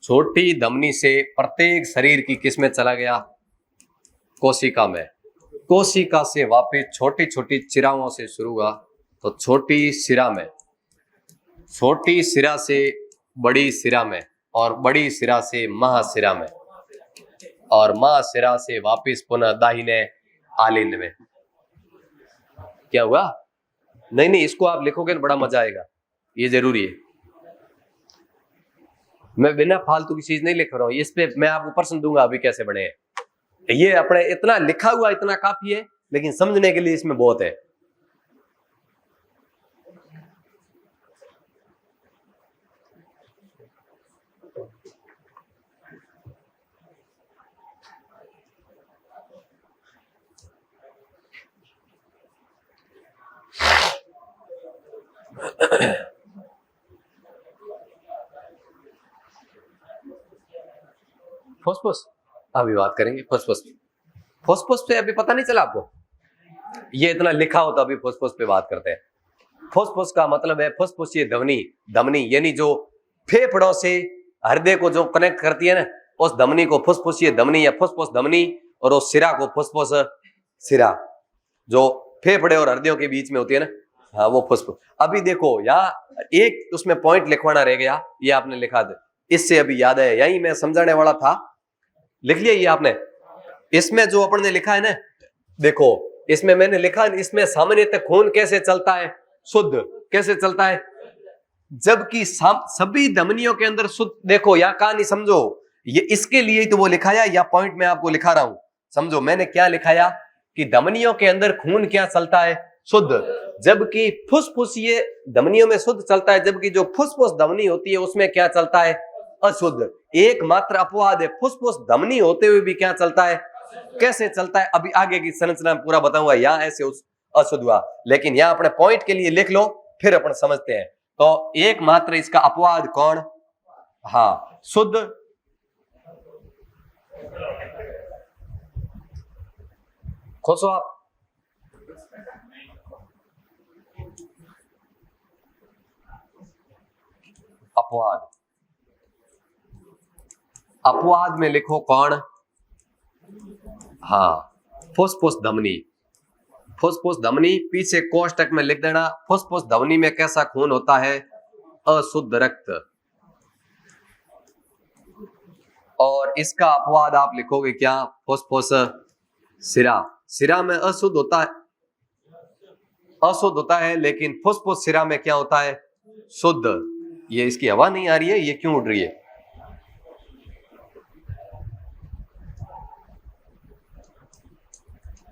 A: छोटी धमनी से प्रत्येक शरीर की किस में चला गया? कोशिका में। कोशिका से वापस छोटी छोटी चिराओं से शुरू हुआ तो छोटी सिरा में, छोटी सिरा से बड़ी सिरा में, और बड़ी सिरा से महासिरा में, और महासिरा से वापस पुनः दाहिने आलिंद में। क्या हुआ? नहीं नहीं, इसको आप लिखोगे ना बड़ा मजा आएगा, ये जरूरी है। मैं बिना फालतू की चीज नहीं लिख रहा हूं, इस पे मैं आपको प्रश्न दूंगा अभी कैसे बने हैं। ये अपने इतना लिखा हुआ इतना काफी है, लेकिन समझने के लिए इसमें बहुत है। फुसफुस अभी बात करेंगे। फुसफुस, फुसफुस पे अभी पता नहीं चला आपको, ये इतना लिखा होता, अभी फुसफुस पे बात करते हैं। फुसफुस का मतलब है फुसफुसीय धमनी, धमनी यानी जो फेफड़ों से हृदय को जो कनेक्ट करती है ना, उस धमनी को फुसफुसीय धमनी या फुसफुस धमनी, और उस सिरा को फुसफुस सिरा, जो फेफड़े और हृदयों के बीच में होती है ना, हाँ वो फुसफुस। अभी देखो यहाँ एक उसमें पॉइंट लिखवाना रह गया, ये आपने लिखा दे, इससे अभी याद है, यही मैं समझाने वाला था, लिख लिया ये आपने। इसमें जो अपन ने लिखा है ना, देखो इसमें मैंने लिखा, इसमें सामान्यतः खून कैसे चलता है, शुद्ध कैसे चलता है, जबकि सभी धमनियों के अंदर शुद्ध। देखो या कहानी समझो, ये इसके लिए तो वो लिखाया, या पॉइंट मैं आपको लिखा रहा हूं, समझो मैंने क्या लिखाया कि धमनियों के अंदर खून क्या चलता है, शुद्ध, जबकि फुसफुस ये धमनियों में शुद्ध चलता है, जबकि जो फुसफुस धमनी होती है उसमें क्या चलता है, अशुद्ध। एकमात्र अपवाद है, फुसफुस धमनी होते हुए भी क्या चलता है, कैसे चलता है, अभी आगे की संरचना पूरा बताऊंगा, यहां ऐसे अशुद्ध हुआ, लेकिन यहां अपने पॉइंट के लिए लिख लो, फिर अपन समझते हैं। तो एकमात्र इसका अपवाद कौन, हाँ शुद्ध, खोसो आप, अपवाद, अपवाद में लिखो कौन, हाँ फुसफुस धमनी, फुसफुस धमनी, पीछे कोष्टक में लिख देना, फुसफुस धमनी में कैसा खून होता है, अशुद्ध रक्त, और इसका अपवाद आप लिखोगे क्या, फुसफुस सिरा, सिरा में अशुद्ध होता है, अशुद्ध होता है, लेकिन फुसफुस सिरा में क्या होता है, शुद्ध। ये इसकी हवा नहीं आ रही है, ये क्यों उड़ रही है,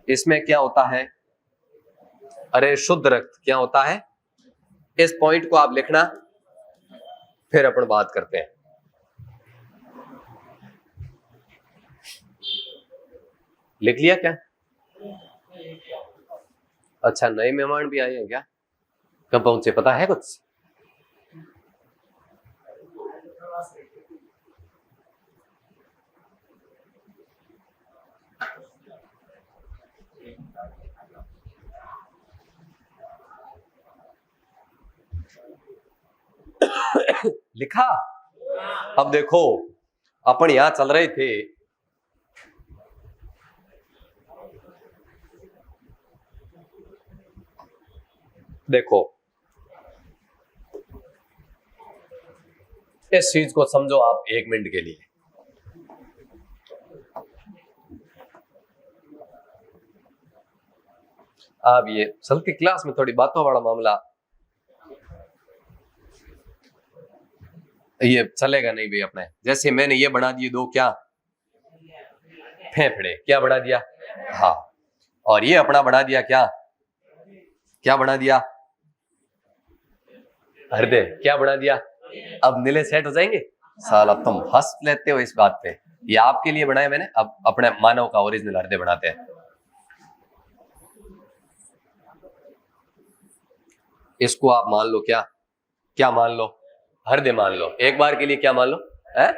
A: इसमें क्या होता है, अरे शुद्ध रक्त क्या होता है, इस पॉइंट को आप लिखना, फिर अपन बात करते हैं। लिख लिया क्या, अच्छा नए मेहमान भी आए हैं क्या, कब पहुंचे पता है कुछ, लिखा। अब देखो अपन यहां चल रहे थे, देखो इस चीज को समझो आप 1 मिनट के लिए, अब ये चलती क्लास में थोड़ी बातों वाला मामला, ये चलेगा नहीं भाई अपने, जैसे मैंने ये बना दिए दो क्या, फेफड़े, क्या बना दिया, हाँ, और ये अपना बना दिया क्या, क्या बना दिया, हृदय, क्या बना दिया, अब नीले सेट हो जाएंगे, साला तुम हंस लेते हो इस बात पे, ये आपके लिए बनाया मैंने, अब अपने मानव का ओरिजिनल हृदय बनाते हैं। इसको आप मान लो क्या, क्या मान लो, हृदय मान लो, एक बार के लिए क्या मान लो, है?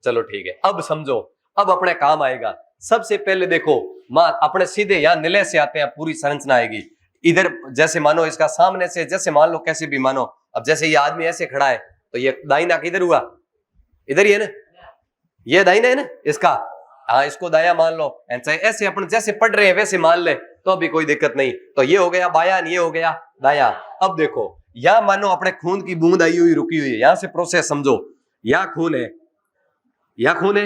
A: चलो ठीक है, अब समझो, अब अपने काम आएगा। सबसे पहले देखो अपने सीधे यहां निलय से आते हैं, पूरी संरचना आएगी। इधर जैसे मानो इसका सामने से, जैसे मान लो कैसे भी मानो, अब जैसे ये आदमी ऐसे खड़ा है तो ये दाहिना किधर हुआ, इधर ही है ना, ये दाहिना है ना इसका, हाँ इसको दाया मान लो, ऐसे अपन जैसे पढ़ रहे हैं वैसे मान ले तो अभी कोई दिक्कत नहीं। तो ये हो गया बाया, ये हो गया दाया। अब देखो यहां मानो अपने खून की बूंद आई हुई रुकी हुई है, यहां से प्रोसेस समझो, यहां खून है, यहां खून है,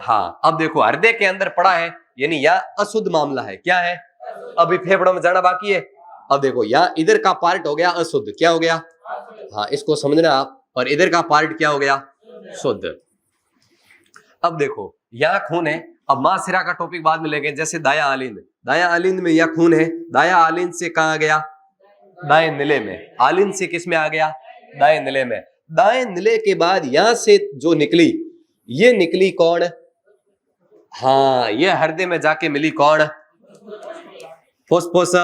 A: हाँ। अब देखो हृदय के अंदर पड़ा है, यानी यह अशुद्ध मामला है, क्या है, अभी फेफड़ों में जाना बाकी है। अब देखो यहाँ इधर का पार्ट हो गया अशुद्ध, क्या हो गया, हाँ इसको समझना आप, और इधर का पार्ट क्या हो गया, शुद्ध। अब देखो यहाँ खून है, अब मां सिरा का टॉपिक बाद में लेंगे, जैसे दाया आलिंद, दाया आलिंद में यह खून है, दाया आलिंद से कहा गया, दाएं निले में, आलिंद से किस में आ गया, दाएं निले में। दाएं निले के बाद यहां से जो निकली, ये निकली कौन, हाँ ये हृदय में जाके मिली कौन, फुसफुस।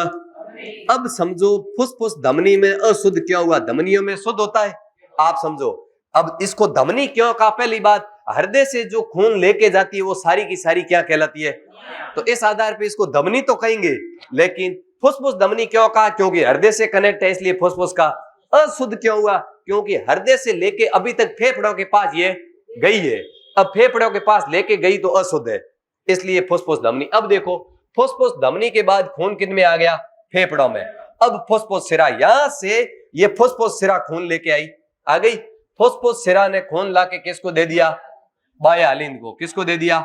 A: अब समझो फुसफुस धमनी में अशुद्ध क्यों हुआ, धमनियों में शुद्ध होता है, आप समझो। अब इसको धमनी क्यों कहा, पहली बात हृदय से जो खून लेके जाती है वो सारी की सारी क्या कहलाती है, तो इस आधार पे इसको धमनी तो कहेंगे, लेकिन फुसफुस धमनी क्यों कहा, क्योंकि हृदय से कनेक्ट है, इसलिए फुसफुस का। अशुद्ध क्यों हुआ, क्योंकि हृदय से लेके अभी तक फेफड़ों के पास ये गई है, अब फेफड़ों के पास लेके गई तो अशुद्ध है, इसलिए फुसफुस धमनी। अब देखो फुसफुस धमनी के बाद खून किन में आ गया, फेफड़ों में। अब फुसफुस यहां से ये फुसफुस खून लेके आई, आ गई। फुसफुस ने खून लाके किसको दे दिया? बाह्य को। किसको दे दिया?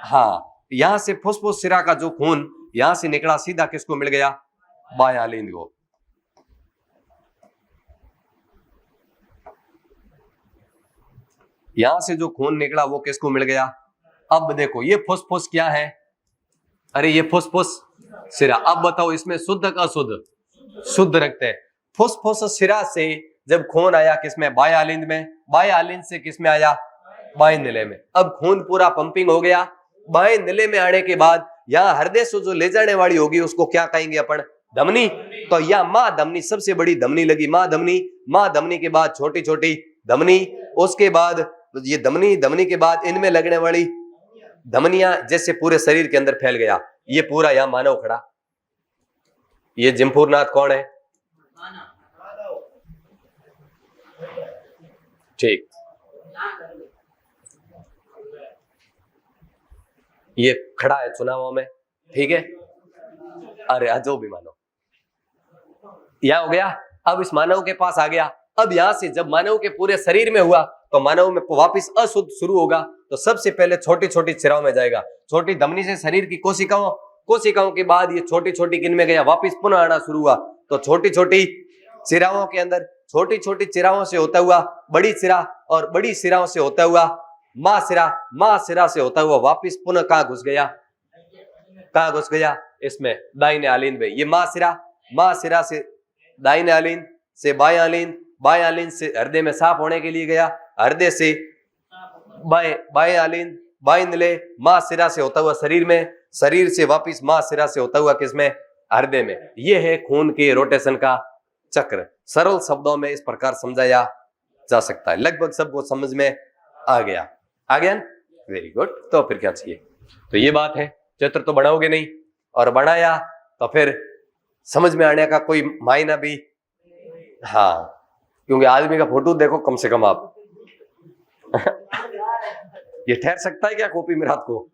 A: हाँ, यहां से फुसफुस का जो खून यहां से निकला सीधा किसको मिल गया? बाह्य को। यहां से जो खून निकला वो किसको मिल गया? अब देखो ये फुसफुस क्या है? अरे ये फुसफुस सिरा। अब बताओ इसमें शुद्ध का अशुद्ध? शुद्ध रक्त है। फुसफुस से जब खून आया किसमें? बाह्य में। बाह्य से किसमें आया? बाह्य निले में। अब खून पूरा पंपिंग हो गया। बाह्य निले में आने के बाद यहाँ हृदय से जो ले जाने वाली होगी उसको क्या कहेंगे अपन? धमनी। तो यह मां धमनी, सबसे बड़ी धमनी लगी, मां धमनी। मां धमनी के बाद छोटी छोटी धमनी, उसके बाद ये धमनी, धमनी के बाद इनमें लगने वाली धमनियां जैसे पूरे शरीर के अंदर फैल गया। ये पूरा यहां मानव खड़ा। ये जिमपुरनाथ कौन है? ठीक, ये खड़ा है चुनावों में, ठीक है। अरे जो भी मानो, यह हो गया। अब इस मानव के पास आ गया। अब यहां से जब मानव के पूरे शरीर में हुआ तो मानव में वापस अशुद्ध शुरू होगा। तो सबसे पहले छोटी छोटी सिराओं में जाएगा। छोटी धमनी से शरीर की कोशिकाओं, कोशिकाओं के बाद ये छोटी छोटी किन में गया? वापस पुनः आना शुरू हुआ। तो छोटी छोटी सिराओं के अंदर, छोटी छोटी सिराओं से होता हुआ बड़ी सिरा, और बड़ी सिराओं से होता हुआ मां सिरा, मां सिरा से होता हुआ वापस पुनः कहां घुस गया? कहां घुस गया? इसमें दाहिने आलीन में। ये मां सिरा से दाहिने आलीन से बाएं आलीन, बाएं आलीन से हृदय में साफ होने के लिए गया। हृदय से बाएं आलीन, बाएं निले, मां सिरा से होता हुआ शरीर में, शरीर से वापस मां सिरा से होता हुआ किसमें? हृदय में। यह है खून के रोटेशन का चक्र। सरल शब्दों में इस प्रकार समझाया जा सकता है। लगभग सबको समझ में आ गया? आ गया? Very good. तो फिर क्या चाहिए? तो ये बात है। चित्र तो बनाओगे नहीं, और बनाया तो फिर समझ में आने का कोई मायना भी, हाँ, क्योंकि आदमी का फोटो देखो कम से कम आप ये ठहर सकता है क्या कॉपी में रात को?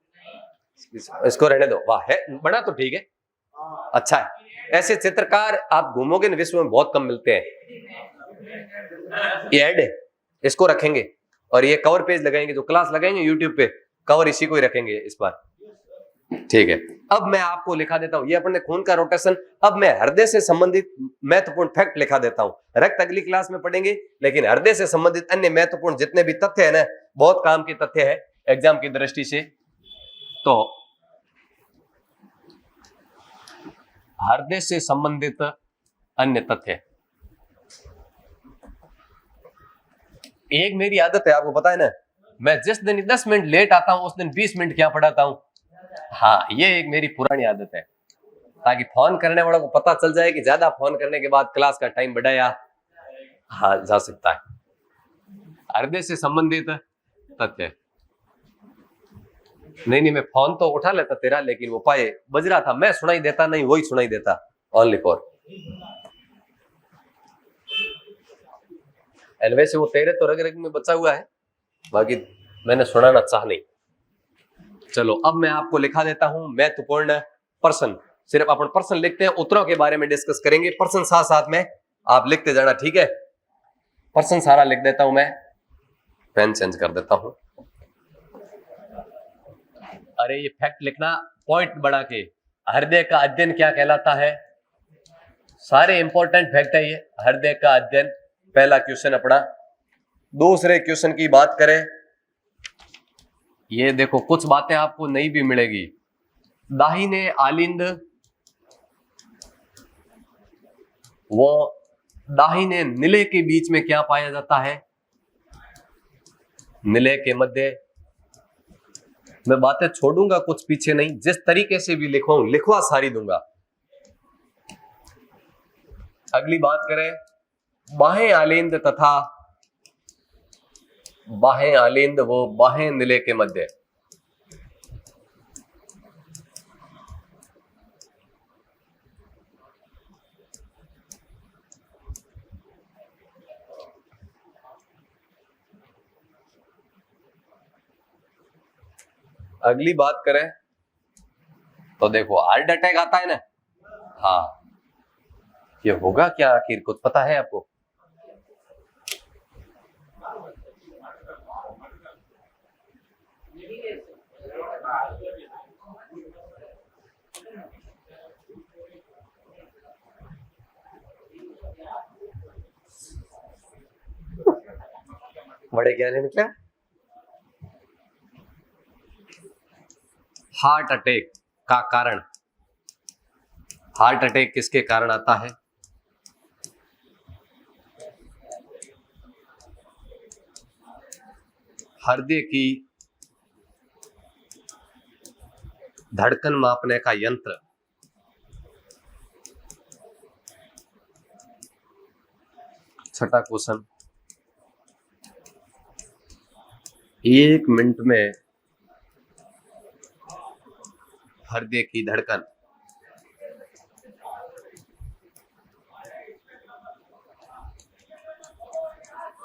A: इसको रहने दो। वाह, है बना तो ठीक है, अच्छा है। ऐसे चित्रकार आप घूमोगे न विश्व में बहुत कम मिलते हैं। ये ऐड है, इसको रखेंगे और ये कवर पेज लगाएंगे। जो क्लास लगाएंगे यूट्यूब पे, कवर इसी को ही रखेंगे इस बार, ठीक है। अब मैं आपको लिखा देता हूं, ये अपने खून का रोटेशन। अब मैं हृदय से संबंधित महत्वपूर्ण फैक्ट लिखा देता हूं। रक्त अगली क्लास में पढ़ेंगे, लेकिन हृदय से संबंधित अन्य महत्वपूर्ण जितने भी तथ्य है ना, बहुत काम के तथ्य है एग्जाम की दृष्टि से। तो हृदय से संबंधित अन्य तथ्य, एक मेरी आदत है, आपको पता है ना, मैं जिस दिन 10 मिनट लेट आता हूं उस दिन 20 मिनट क्या पढ़ाता हूं। हाँ, ये एक मेरी पुरानी आदत है, ताकि फोन करने वालों को पता चल जाए कि ज्यादा फोन करने के बाद क्लास का टाइम बढ़ाया हाँ जा सकता है। हृदय से संबंधित तथ्य, नहीं मैं फोन तो उठा लेता तेरा, लेकिन वो पाए बज रहा था, मैं सुनाई देता नहीं, वही सुनाई देता ओनली फॉर। वैसे वो तेरे तो रग रग में बचा हुआ है, बाकी मैंने सुनाना चाह नहीं। चलो अब मैं आपको लिखा देता हूं महत्वपूर्ण पर्सन। सिर्फ अपन पर्सन लिखते हैं, उत्तरों के बारे में डिस्कस करेंगे। पर्सन साथ साथ में आप लिखते जाना, ठीक है। पर्सन सारा लिख देता हूं मैं, पेन चेंज कर देता हूं। अरे ये फैक्ट लिखना पॉइंट बढ़ा के। हृदय का अध्ययन क्या कहलाता है? सारे इंपॉर्टेंट फैक्ट है ये। हृदय का अध्ययन, पहला क्वेश्चन अपना। दूसरे क्वेश्चन की बात करें, ये देखो कुछ बातें आपको नहीं भी मिलेगी। दाहिने आलिंद वो दाहिने निले के बीच में क्या पाया जाता है? निले के मध्य। मैं बातें छोड़ूंगा कुछ पीछे नहीं, जिस तरीके से भी लिखवा सारी दूंगा। अगली बात करें बाहें आलिंद तथा बाहें आलिंद वो बाहें निले के मध्य। अगली बात करें तो देखो हार्ट अटैक आता है ना, हाँ, ये होगा क्या आखिर, कुछ पता है आपको? बड़े ज्ञानी निकला। हार्ट अटैक का कारण, हार्ट अटैक किसके कारण आता है? हृदय की धड़कन मापने का यंत्र, छठा क्वेश्चन, 1 मिनट में हृदय की धड़कन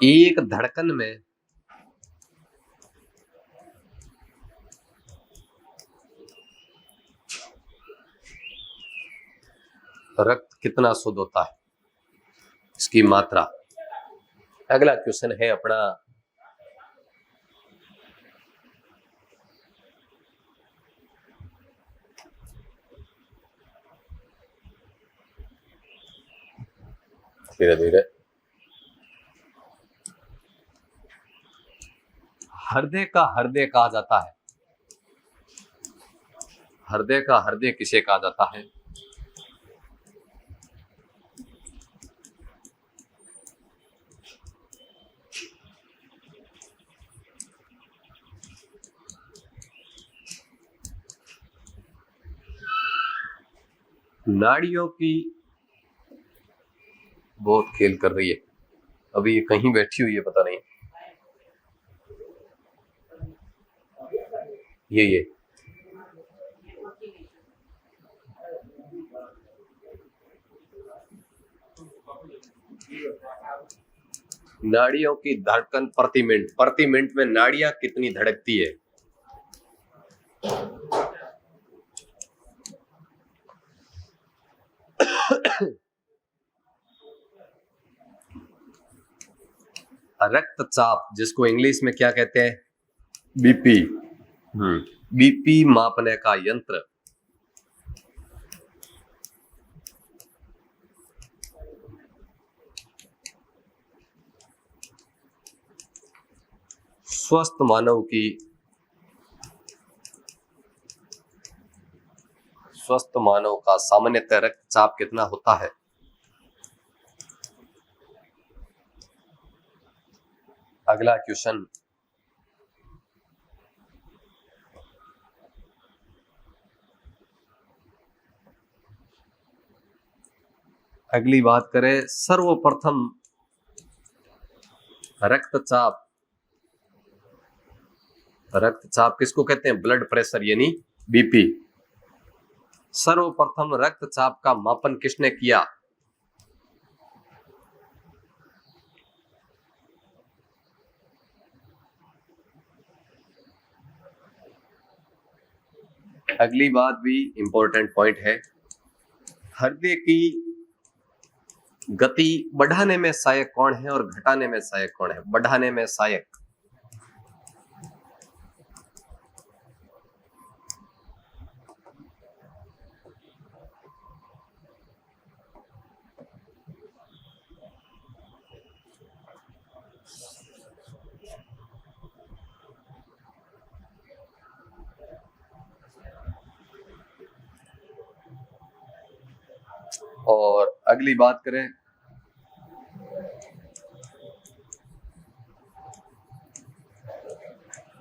A: एक धड़कन में रक्त कितना शुद्ध होता है, इसकी मात्रा। अगला क्वेश्चन है अपना धीरे धीरे। हृदय का हृदय कहा जाता है, हृदय का हृदय किसे कहा जाता है? नाड़ियों की बहुत खेल कर रही है, अभी ये कहीं बैठी हुई है, पता नहीं। ये नाड़ियों की धड़कन प्रति मिनट में नाड़ियां कितनी धड़कती है? रक्तचाप, जिसको इंग्लिश में क्या कहते हैं? बीपी। बीपी मापने का यंत्र, स्वस्थ मानव का सामान्यतः रक्तचाप कितना होता है? अगला क्वेश्चन, अगली बात करें, सर्वप्रथम रक्तचाप किसको कहते हैं? ब्लड प्रेशर यानी बीपी। सर्वप्रथम रक्तचाप का मापन किसने किया? अगली बात भी इंपॉर्टेंट पॉइंट है, हृदय की गति बढ़ाने में सहायक कौन है और घटाने में सहायक कौन है? बढ़ाने में सहायक और अगली बात करें,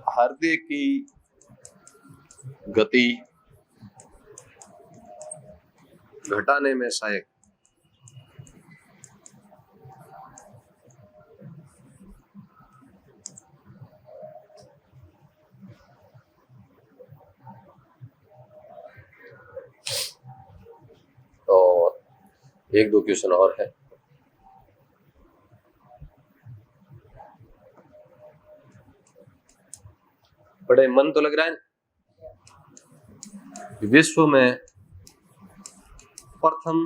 A: हृदय की गति घटाने में सहायक और 1-2 क्वेश्चन और है। बड़े मन तो लग रहा है। विश्व में प्रथम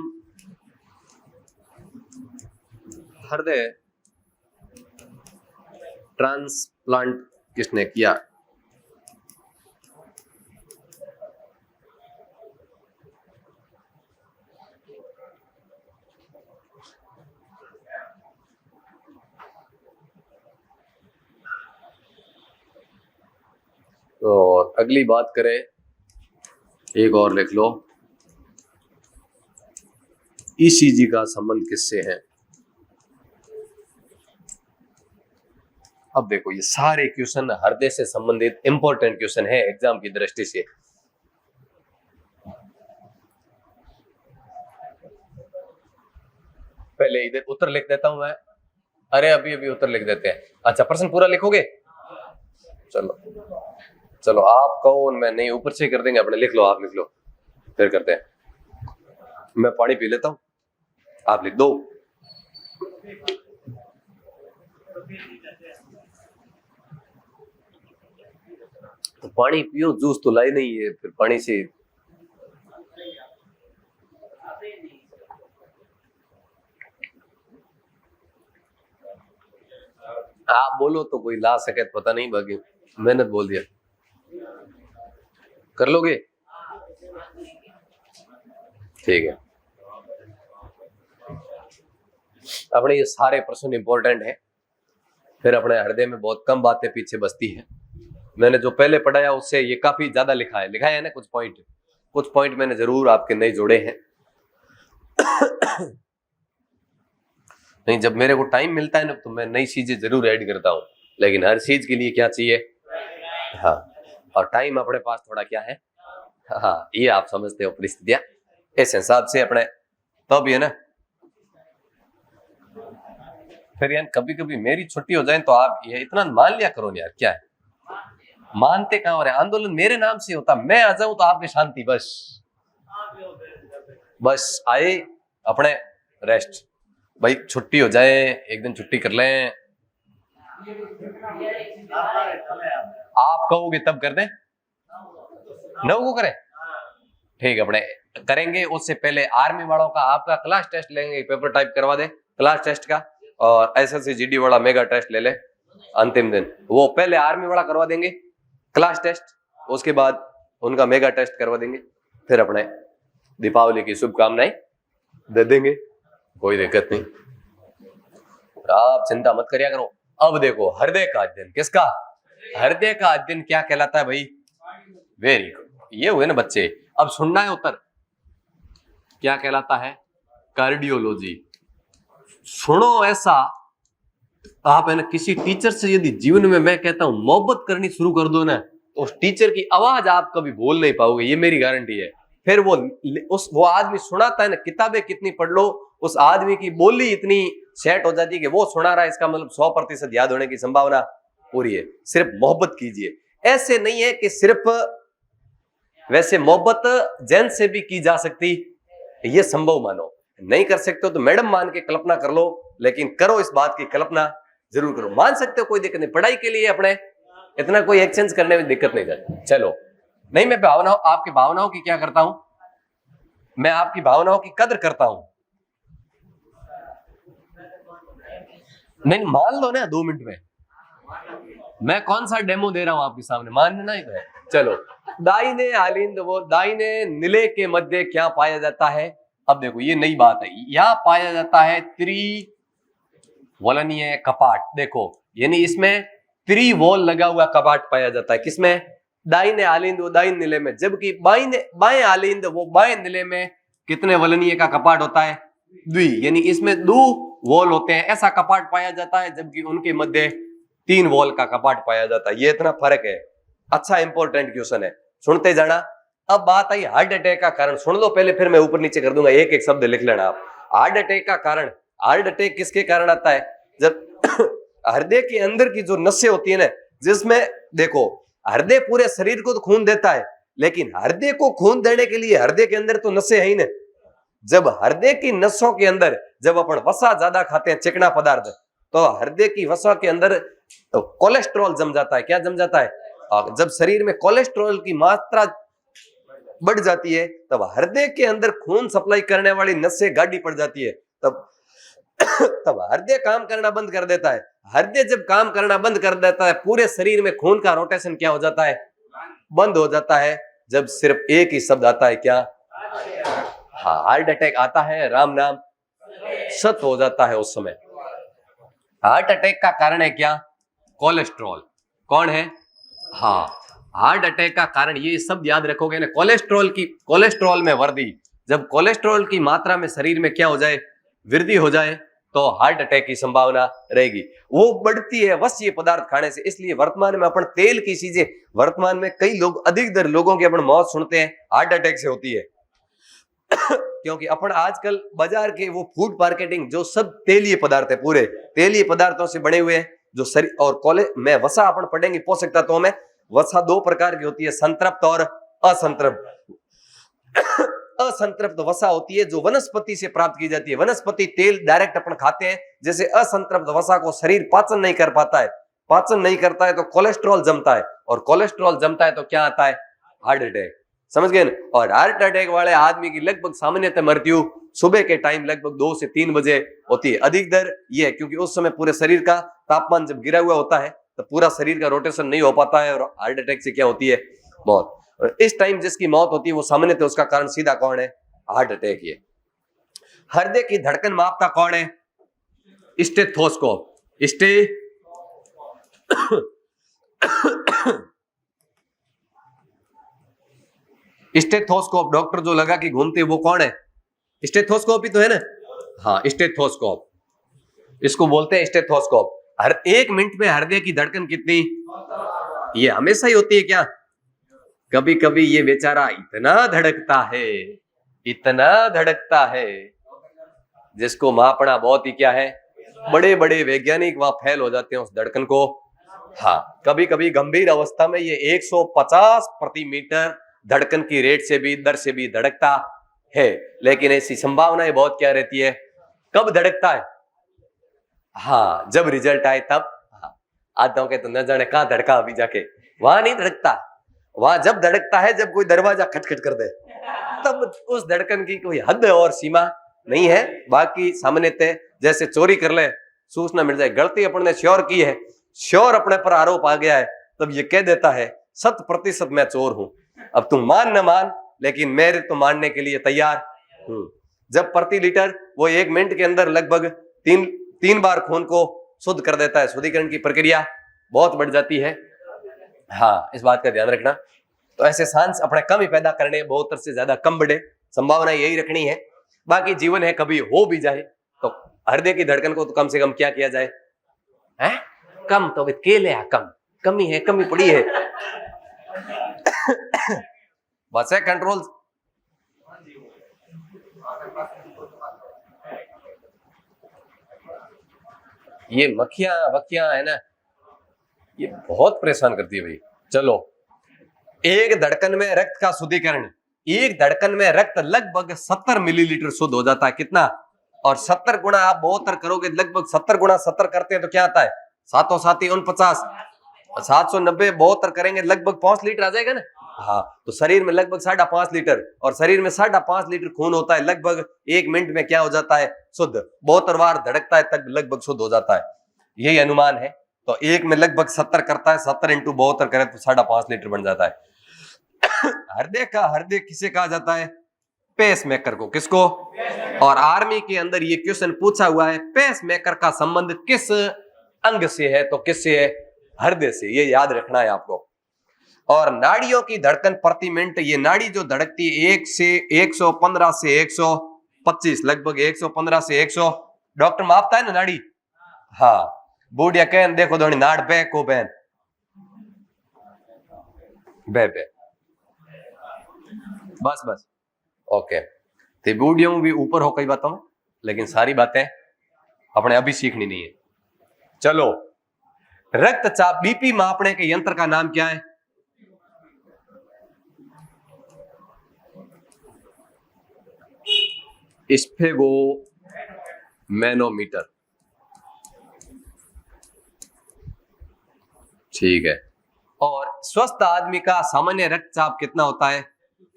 A: हृदय ट्रांसप्लांट किसने किया? और अगली बात करें, एक और लिख लो, ईसीजी का संबंध किससे है? अब देखो ये सारे क्वेश्चन हृदय से संबंधित इंपॉर्टेंट क्वेश्चन है एग्जाम की दृष्टि से। पहले इधर उत्तर लिख देता हूं मैं। अरे अभी अभी उत्तर लिख देते हैं। अच्छा प्रश्न पूरा लिखोगे? चलो चलो आप कहो, मैं नहीं, ऊपर से कर देंगे अपने। लिख लो, आप लिख लो, फिर करते हैं। मैं पानी पी लेता हूं, आप लिख दो। तो पानी पियो, जूस तो लाई नहीं है, फिर पानी से आप बोलो तो कोई ला सके, पता नहीं, बाकी मेहनत बोल दिया। कर लोगे? ठीक है। अपने ये सारे प्रश्न इंपॉर्टेंट है, फिर अपने हृदय में बहुत कम बातें पीछे बचती है। मैंने जो पहले पढ़ाया उससे ये काफी ज्यादा लिखा है ना। कुछ पॉइंट मैंने जरूर आपके नए जोड़े हैं। नहीं, जब मेरे को टाइम मिलता है ना तो मैं नई चीजें जरूर ऐड करता हूँ, लेकिन हर चीज के लिए क्या चाहिए? हाँ, और टाइम अपने पास थोड़ा क्या है, हाँ ये आप समझते हो परिस्थितियां, इस हिसाब से अपने तब ये ना। फिर यार कभी कभी मेरी छुट्टी हो जाए तो आप ये इतना मान लिया करो यार, क्या है, मानते कहां हो रहे? आंदोलन मेरे नाम से होता, मैं आ जाऊं तो आपकी शांति, बस आए अपने रेस्ट। भाई छुट्टी हो जाए, एक दिन छुट्टी कर लें, आप कहोगे तब कर दें, 9 को करें, ठीक है अपने करेंगे। उससे पहले आर्मी वालों का आपका क्लास टेस्ट लेंगे, पेपर टाइप करवा दे क्लास टेस्ट का, और एसएससी जीडी वाला मेगा टेस्ट ले ले अंतिम दिन। वो पहले आर्मी वाला करवा देंगे क्लास टेस्ट, उसके बाद उनका मेगा टेस्ट करवा देंगे, फिर अपने दीपावली की शुभकामनाएं दे देंगे, कोई दिक्कत नहीं, आप चिंता मत करिया करो। अब देखो हृदय का अध्ययन, किसका? हृदय का अध्ययन क्या कहलाता है भाई? वेरी गुड, ये हुए ना बच्चे। अब सुनना है उत्तर, क्या कहलाता है? कार्डियोलॉजी। सुनो ऐसा, आप है ना किसी टीचर से यदि जीवन में मैं कहता हूं मोहब्बत करनी शुरू कर दो ना, तो उस टीचर की आवाज आप कभी भूल नहीं पाओगे, ये मेरी गारंटी है। फिर वो आदमी सुनाता है ना, किताबें कितनी पढ़ लो, उस आदमी की बोली इतनी सेट हो जाती है कि वो सुना रहा है, इसका मतलब 100% याद होने की संभावना पूरी है। सिर्फ मोहब्बत कीजिए, ऐसे नहीं है कि सिर्फ, वैसे मोहब्बत जैन से भी की जा सकती, ये संभव मानो। नहीं कर सकते हो तो मैडम मान के कल्पना कर लो, लेकिन करो, इस बात की कल्पना जरूर करो। मान सकते हो, कोई दिक्कत नहीं, पढ़ाई के लिए अपने इतना कोई एक्सचेंज करने में दिक्कत नहीं जाती। चलो, नहीं मैं आपकी भावनाओं की क्या करता हूं, मैं आपकी भावनाओं की कदर करता हूं। नहीं मान लो ना 2 मिनट में, मैं कौन सा डेमो दे रहा हूं आपके सामने, मानना ही तो है। चलो, दाहिने आलिंद वो दाहिने निले के मध्य क्या पाया जाता है? अब देखो ये नई बात है, यहां पाया जाता है त्रिवलनीय कपाट। देखो यानी इसमें त्रिवॉल लगा हुआ कपाट पाया जाता है, किसमें? दाहिने आलिंद वो दाहिने निले में, जबकि बाएं आलिंद वो बाएं निले में कितने वलनीय का कपाट होता है? द्वि, यानी इसमें 2 वॉल होते हैं, ऐसा कपाट पाया जाता है, जबकि उनके मध्य 3 वॉल का कपाट पाया जाता है। ये इतना फर्क है। अच्छा इंपॉर्टेंट क्वेश्चन है, सुनते जाना। अब बात आई हार्ट अटैक का कारण, सुन लो पहले, फिर मैं ऊपर नीचे कर दूंगा, एक एक शब्द लिख लेना आप। हार्ट अटैक का कारण, हार्ट अटैक किसके कारण आता है? जब हृदय के अंदर की जो नसें होती है ना, जिसमें देखो हृदय पूरे शरीर को तो खून देता है, लेकिन हृदय को खून देने के लिए हृदय के अंदर तो नसें है ही ना। जब हृदय की नसों के अंदर जब अपन वसा ज्यादा खाते हैं, चिकना पदार्थ, तो हृदय की वसा के अंदर तो कोलेस्ट्रॉल जम जाता है। क्या जम जाता है? जब शरीर में कोलेस्ट्रॉल की मात्रा बढ़ जाती है, तब हृदय के अंदर खून सप्लाई करने वाली नसें गाढ़ी पड़ जाती है, तब तब हृदय काम करना बंद कर देता है। हृदय जब काम करना बंद कर देता है, पूरे शरीर में खून का रोटेशन क्या हो जाता है? बंद हो जाता है। जब सिर्फ एक ही शब्द आता है, क्या? हाँ, हार्ट अटैक आता है, राम नाम सत हो जाता है उस समय। हार्ट अटैक का कारण है क्या? कोलेस्ट्रॉल। कौन है? हाँ, हार्ट अटैक का कारण, ये शब्द याद रखोगे ना, कोलेस्ट्रॉल में वृद्धि। जब कोलेस्ट्रॉल की मात्रा में शरीर में क्या हो जाए? वृद्धि हो जाए, तो हार्ट अटैक की संभावना रहेगी। वो बढ़ती है वसीय पदार्थ खाने से। इसलिए वर्तमान में अपन तेल की चीजें, वर्तमान में कई लोग, अधिकतर लोगों की अपन मौत सुनते हैं हार्ट अटैक से होती है। क्योंकि अपन आजकल बाजार के वो फूड मार्केटिंग, जो सब तेलीय पदार्थ है, पूरे तेलीय पदार्थों से बने हुए हैं, जो शरीर और में वसा अपन पढ़ेंगे पोषक तत्वों में। वसा दो प्रकार की होती है, संतृप्त और असंतृप्त। असंतृप्त वसा होती है जो वनस्पति से प्राप्त की जाती है। वनस्पति तेल डायरेक्ट अपन खाते हैं। जैसे असंतृप्त वसा को शरीर पाचन नहीं कर पाता है, पाचन नहीं करता है तो कोलेस्ट्रॉल जमता है, और कोलेस्ट्रॉल जमता है तो क्या आता है? Heart attack. समझ गए ना? और हार्ट अटैक वाले आदमी की लगभग सामान्यतः मृत्यु सुबह के टाइम लगभग 2 से 3 बजे होती है। अधिक दर ये है क्योंकि उस समय पूरे शरीर का तापमान जब गिरा हुआ होता है तो पूरा शरीर का रोटेशन नहीं हो पाता है, और हार्ट अटैक से क्या होती है? मौत। और इस टाइम जिसकी मौत होती है वो सामान्यतः उसका कारण सीधा कौन है? Heart attack. ये हृदय की धड़कन मापता कौन है? स्टेथोस्कोप। स्टेथोस्कोप डॉक्टर जो लगा कि घूमते वो कौन है? स्टेथोस्कोप ही तो है ना। हाँ, स्टेथोस्कोप, इसको बोलते हैं स्टेथोस्कोप। हर 1 मिनट में हृदय की धड़कन कितनी? ये हमेशा ही होती है क्या? कभी कभी ये बेचारा इतना धड़कता है, इतना धड़कता है, जिसको मापना बहुत ही क्या है, बड़े बड़े वैज्ञानिक वहां फेल हो जाते हैं उस धड़कन को। हाँ, कभी कभी गंभीर अवस्था में ये 150 प्रति मीटर धड़कन की रेट से भी, दर से भी धड़कता है। लेकिन ऐसी संभावनाएं बहुत क्या रहती है? कब धड़कता है? हाँ, जब रिजल्ट आए तब। हाँ, आधों के तो न जाने कहां धड़का, अभी जाके वहां नहीं धड़कता। वहां जब धड़कता है जब कोई दरवाजा खटखट कर दे, तब उस धड़कन की कोई हद और सीमा नहीं है। बाकी सामान्यतः जैसे चोरी कर ले, सूचना मिल जाए, गलती अपन ने श्योर की है, श्योर अपने पर आरोप आ गया है, तब ये कह देता है 100% मैं चोर हूं। अब तुम मान न मान, लेकिन मेरे तो मानने के लिए तैयार हूं। जब प्रति लीटर वो 1 मिनट के अंदर लगभग 3 बार खून को शुद्ध कर देता है, शुद्धिकरण की प्रक्रिया बहुत बढ़ जाती है। हाँ, इस बात का ध्यान रखना। तो ऐसे सांस अपने कम ही पैदा करने, बहुत से ज्यादा कम बढ़े, संभावना यही रखनी है। बाकी जीवन है, कभी हो भी जाए तो हृदय की धड़कन को तो कम से कम क्या किया जाए? है कम तो केले कम, कमी है, कमी पड़ी है, बस है कंट्रोल। ये मक्खियां है ना, ये बहुत परेशान करती है भाई। चलो, एक धड़कन में रक्त का शुद्धिकरण, एक धड़कन में रक्त लगभग 70 मिलीलीटर शुद्ध हो जाता है। कितना? और 70 गुणा आप 72 करोगे, लगभग 70 गुणा 70 करते हैं तो क्या आता है? 7 7 49, 790 72 करेंगे लगभग 5 लीटर आ जाएगा ना। हाँ, तो शरीर में लगभग 5.5 लीटर, और शरीर में 5.5 लीटर खून होता है। लगभग 1 मिनट में क्या हो जाता है? शुद्ध। 72 बार धड़कता है तब लगभग शुद्ध हो जाता है, यही अनुमान है। तो एक में लगभग 70 करता है, 70 × 72 करें तो 5.5 लीटर बन जाता है। हृदय किसे कहा जाता है? पेस मेकर को। किसको? और आर्मी के अंदर ये क्वेश्चन पूछा हुआ है, पेस मेकर का संबंध किस अंग से है? तो किससे है? हृदय से। ये याद रखना है आपको। और नाड़ियों की धड़कन प्रति मिनट, ये नाड़ी जो धड़कती है 115 से 125, लगभग 115 से 100 डॉक्टर मापता है ना नाड़ी। हाँ, बूढ़िया कहन देखो धोनी नाड़ पे को बहन बे बस ओके। तो बूढ़ियों भी ऊपर हो कई बातों में, लेकिन सारी बातें अपने अभी सीखनी नहीं है। चलो, रक्तचाप बीपी मापने के यंत्र का नाम क्या है? स्फेगोमैनोमीटर। ठीक है। और स्वस्थ आदमी का सामान्य रक्तचाप कितना होता है?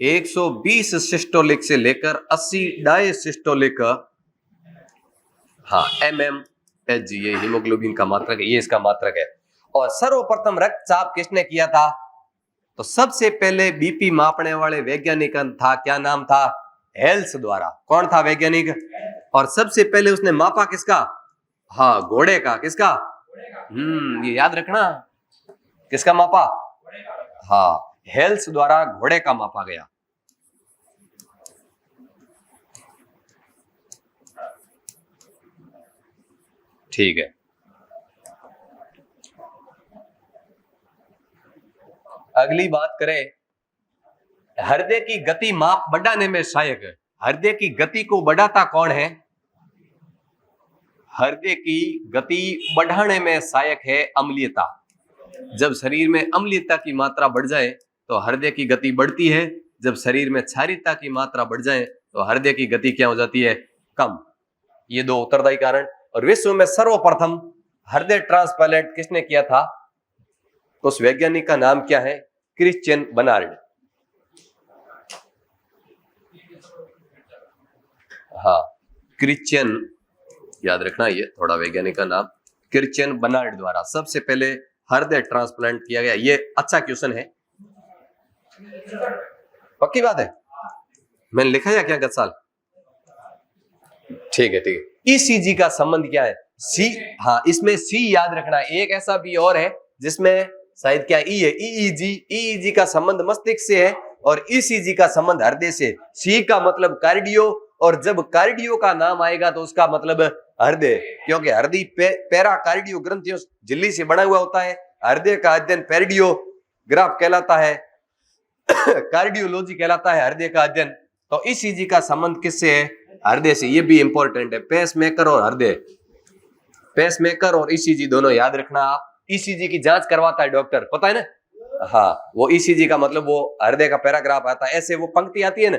A: 120 सिस्टोलिक से लेकर 80 डायसिस्टोलिक हाँ, MMHg, ये हीमोग्लोबिन का मात्रक है, ये इसका मात्रक है। और सर्वप्रथम रक्तचाप किसने किया था? तो सबसे पहले बीपी मापने वाले वैज्ञानिक था, क्या नाम था? हेल्स द्वारा। कौन था वैज्ञानिक? और सबसे पहले उसने मापा किसका? हाँ, घोड़े का। किसका? ये याद रखना, किसका मापा? हाँ, हेल्स द्वारा घोड़े का मापा गया। ठीक है, अगली बात करें, हृदय की गति माप बढ़ाने में सहायक है। हृदय की गति को बढ़ाता कौन है? हृदय की गति बढ़ाने में सहायक है अम्लीयता। जब शरीर में अम्लीयता की मात्रा बढ़ जाए तो हृदय की गति बढ़ती है। जब शरीर में क्षारीयता की मात्रा बढ़ जाए तो हृदय की गति क्या हो जाती है? कम। ये दो उत्तरदायी कारण। और विश्व में सर्वप्रथम हृदय ट्रांसप्लांट किसने किया था? तो उस वैज्ञानिक का नाम क्या है? Christian Bernard. हाँ, क्रिश्चियन, याद रखना, ये थोड़ा वैज्ञानिक का नाम क्रिश्चियन बर्नार्ड द्वारा सबसे पहले हृदय ट्रांसप्लांट किया गया। ये अच्छा क्वेश्चन है, पक्की बात है, मैंने लिखा है क्या गत साल? ठीक है, ठीक है। ईसीजी का संबंध क्या है? सी, हाँ, इसमें सी याद रखना। एक ऐसा भी और है जिसमें शायद क्या ई है, ईईजी। ईईजी का संबंध मस्तिष्क से है और ईसीजी का संबंध हृदय से। सी का मतलब कार्डियो, और जब कार्डियो का नाम आएगा तो उसका मतलब हृदय, क्योंकि हृदय पैरा कार्डियो ग्रंथियों झिल्ली से बना हुआ होता है। हृदय का अध्ययन पेरिडियोग्राफ कहलाता है, कार्डियोलॉजी कहलाता है हृदय का अध्ययन। तो ईसीजी का संबंध किससे है? हृदय से। ये भी इंपॉर्टेंट है, पेसमेकर और हृदय, पेसमेकर और ईसीजी दोनों याद रखना आप। ईसीजी की जांच करवाता है डॉक्टर, पता है ना? हाँ, वो ईसीजी का मतलब वो हृदय का पैराग्राफ आता है, ऐसे वो पंक्ति आती है ना,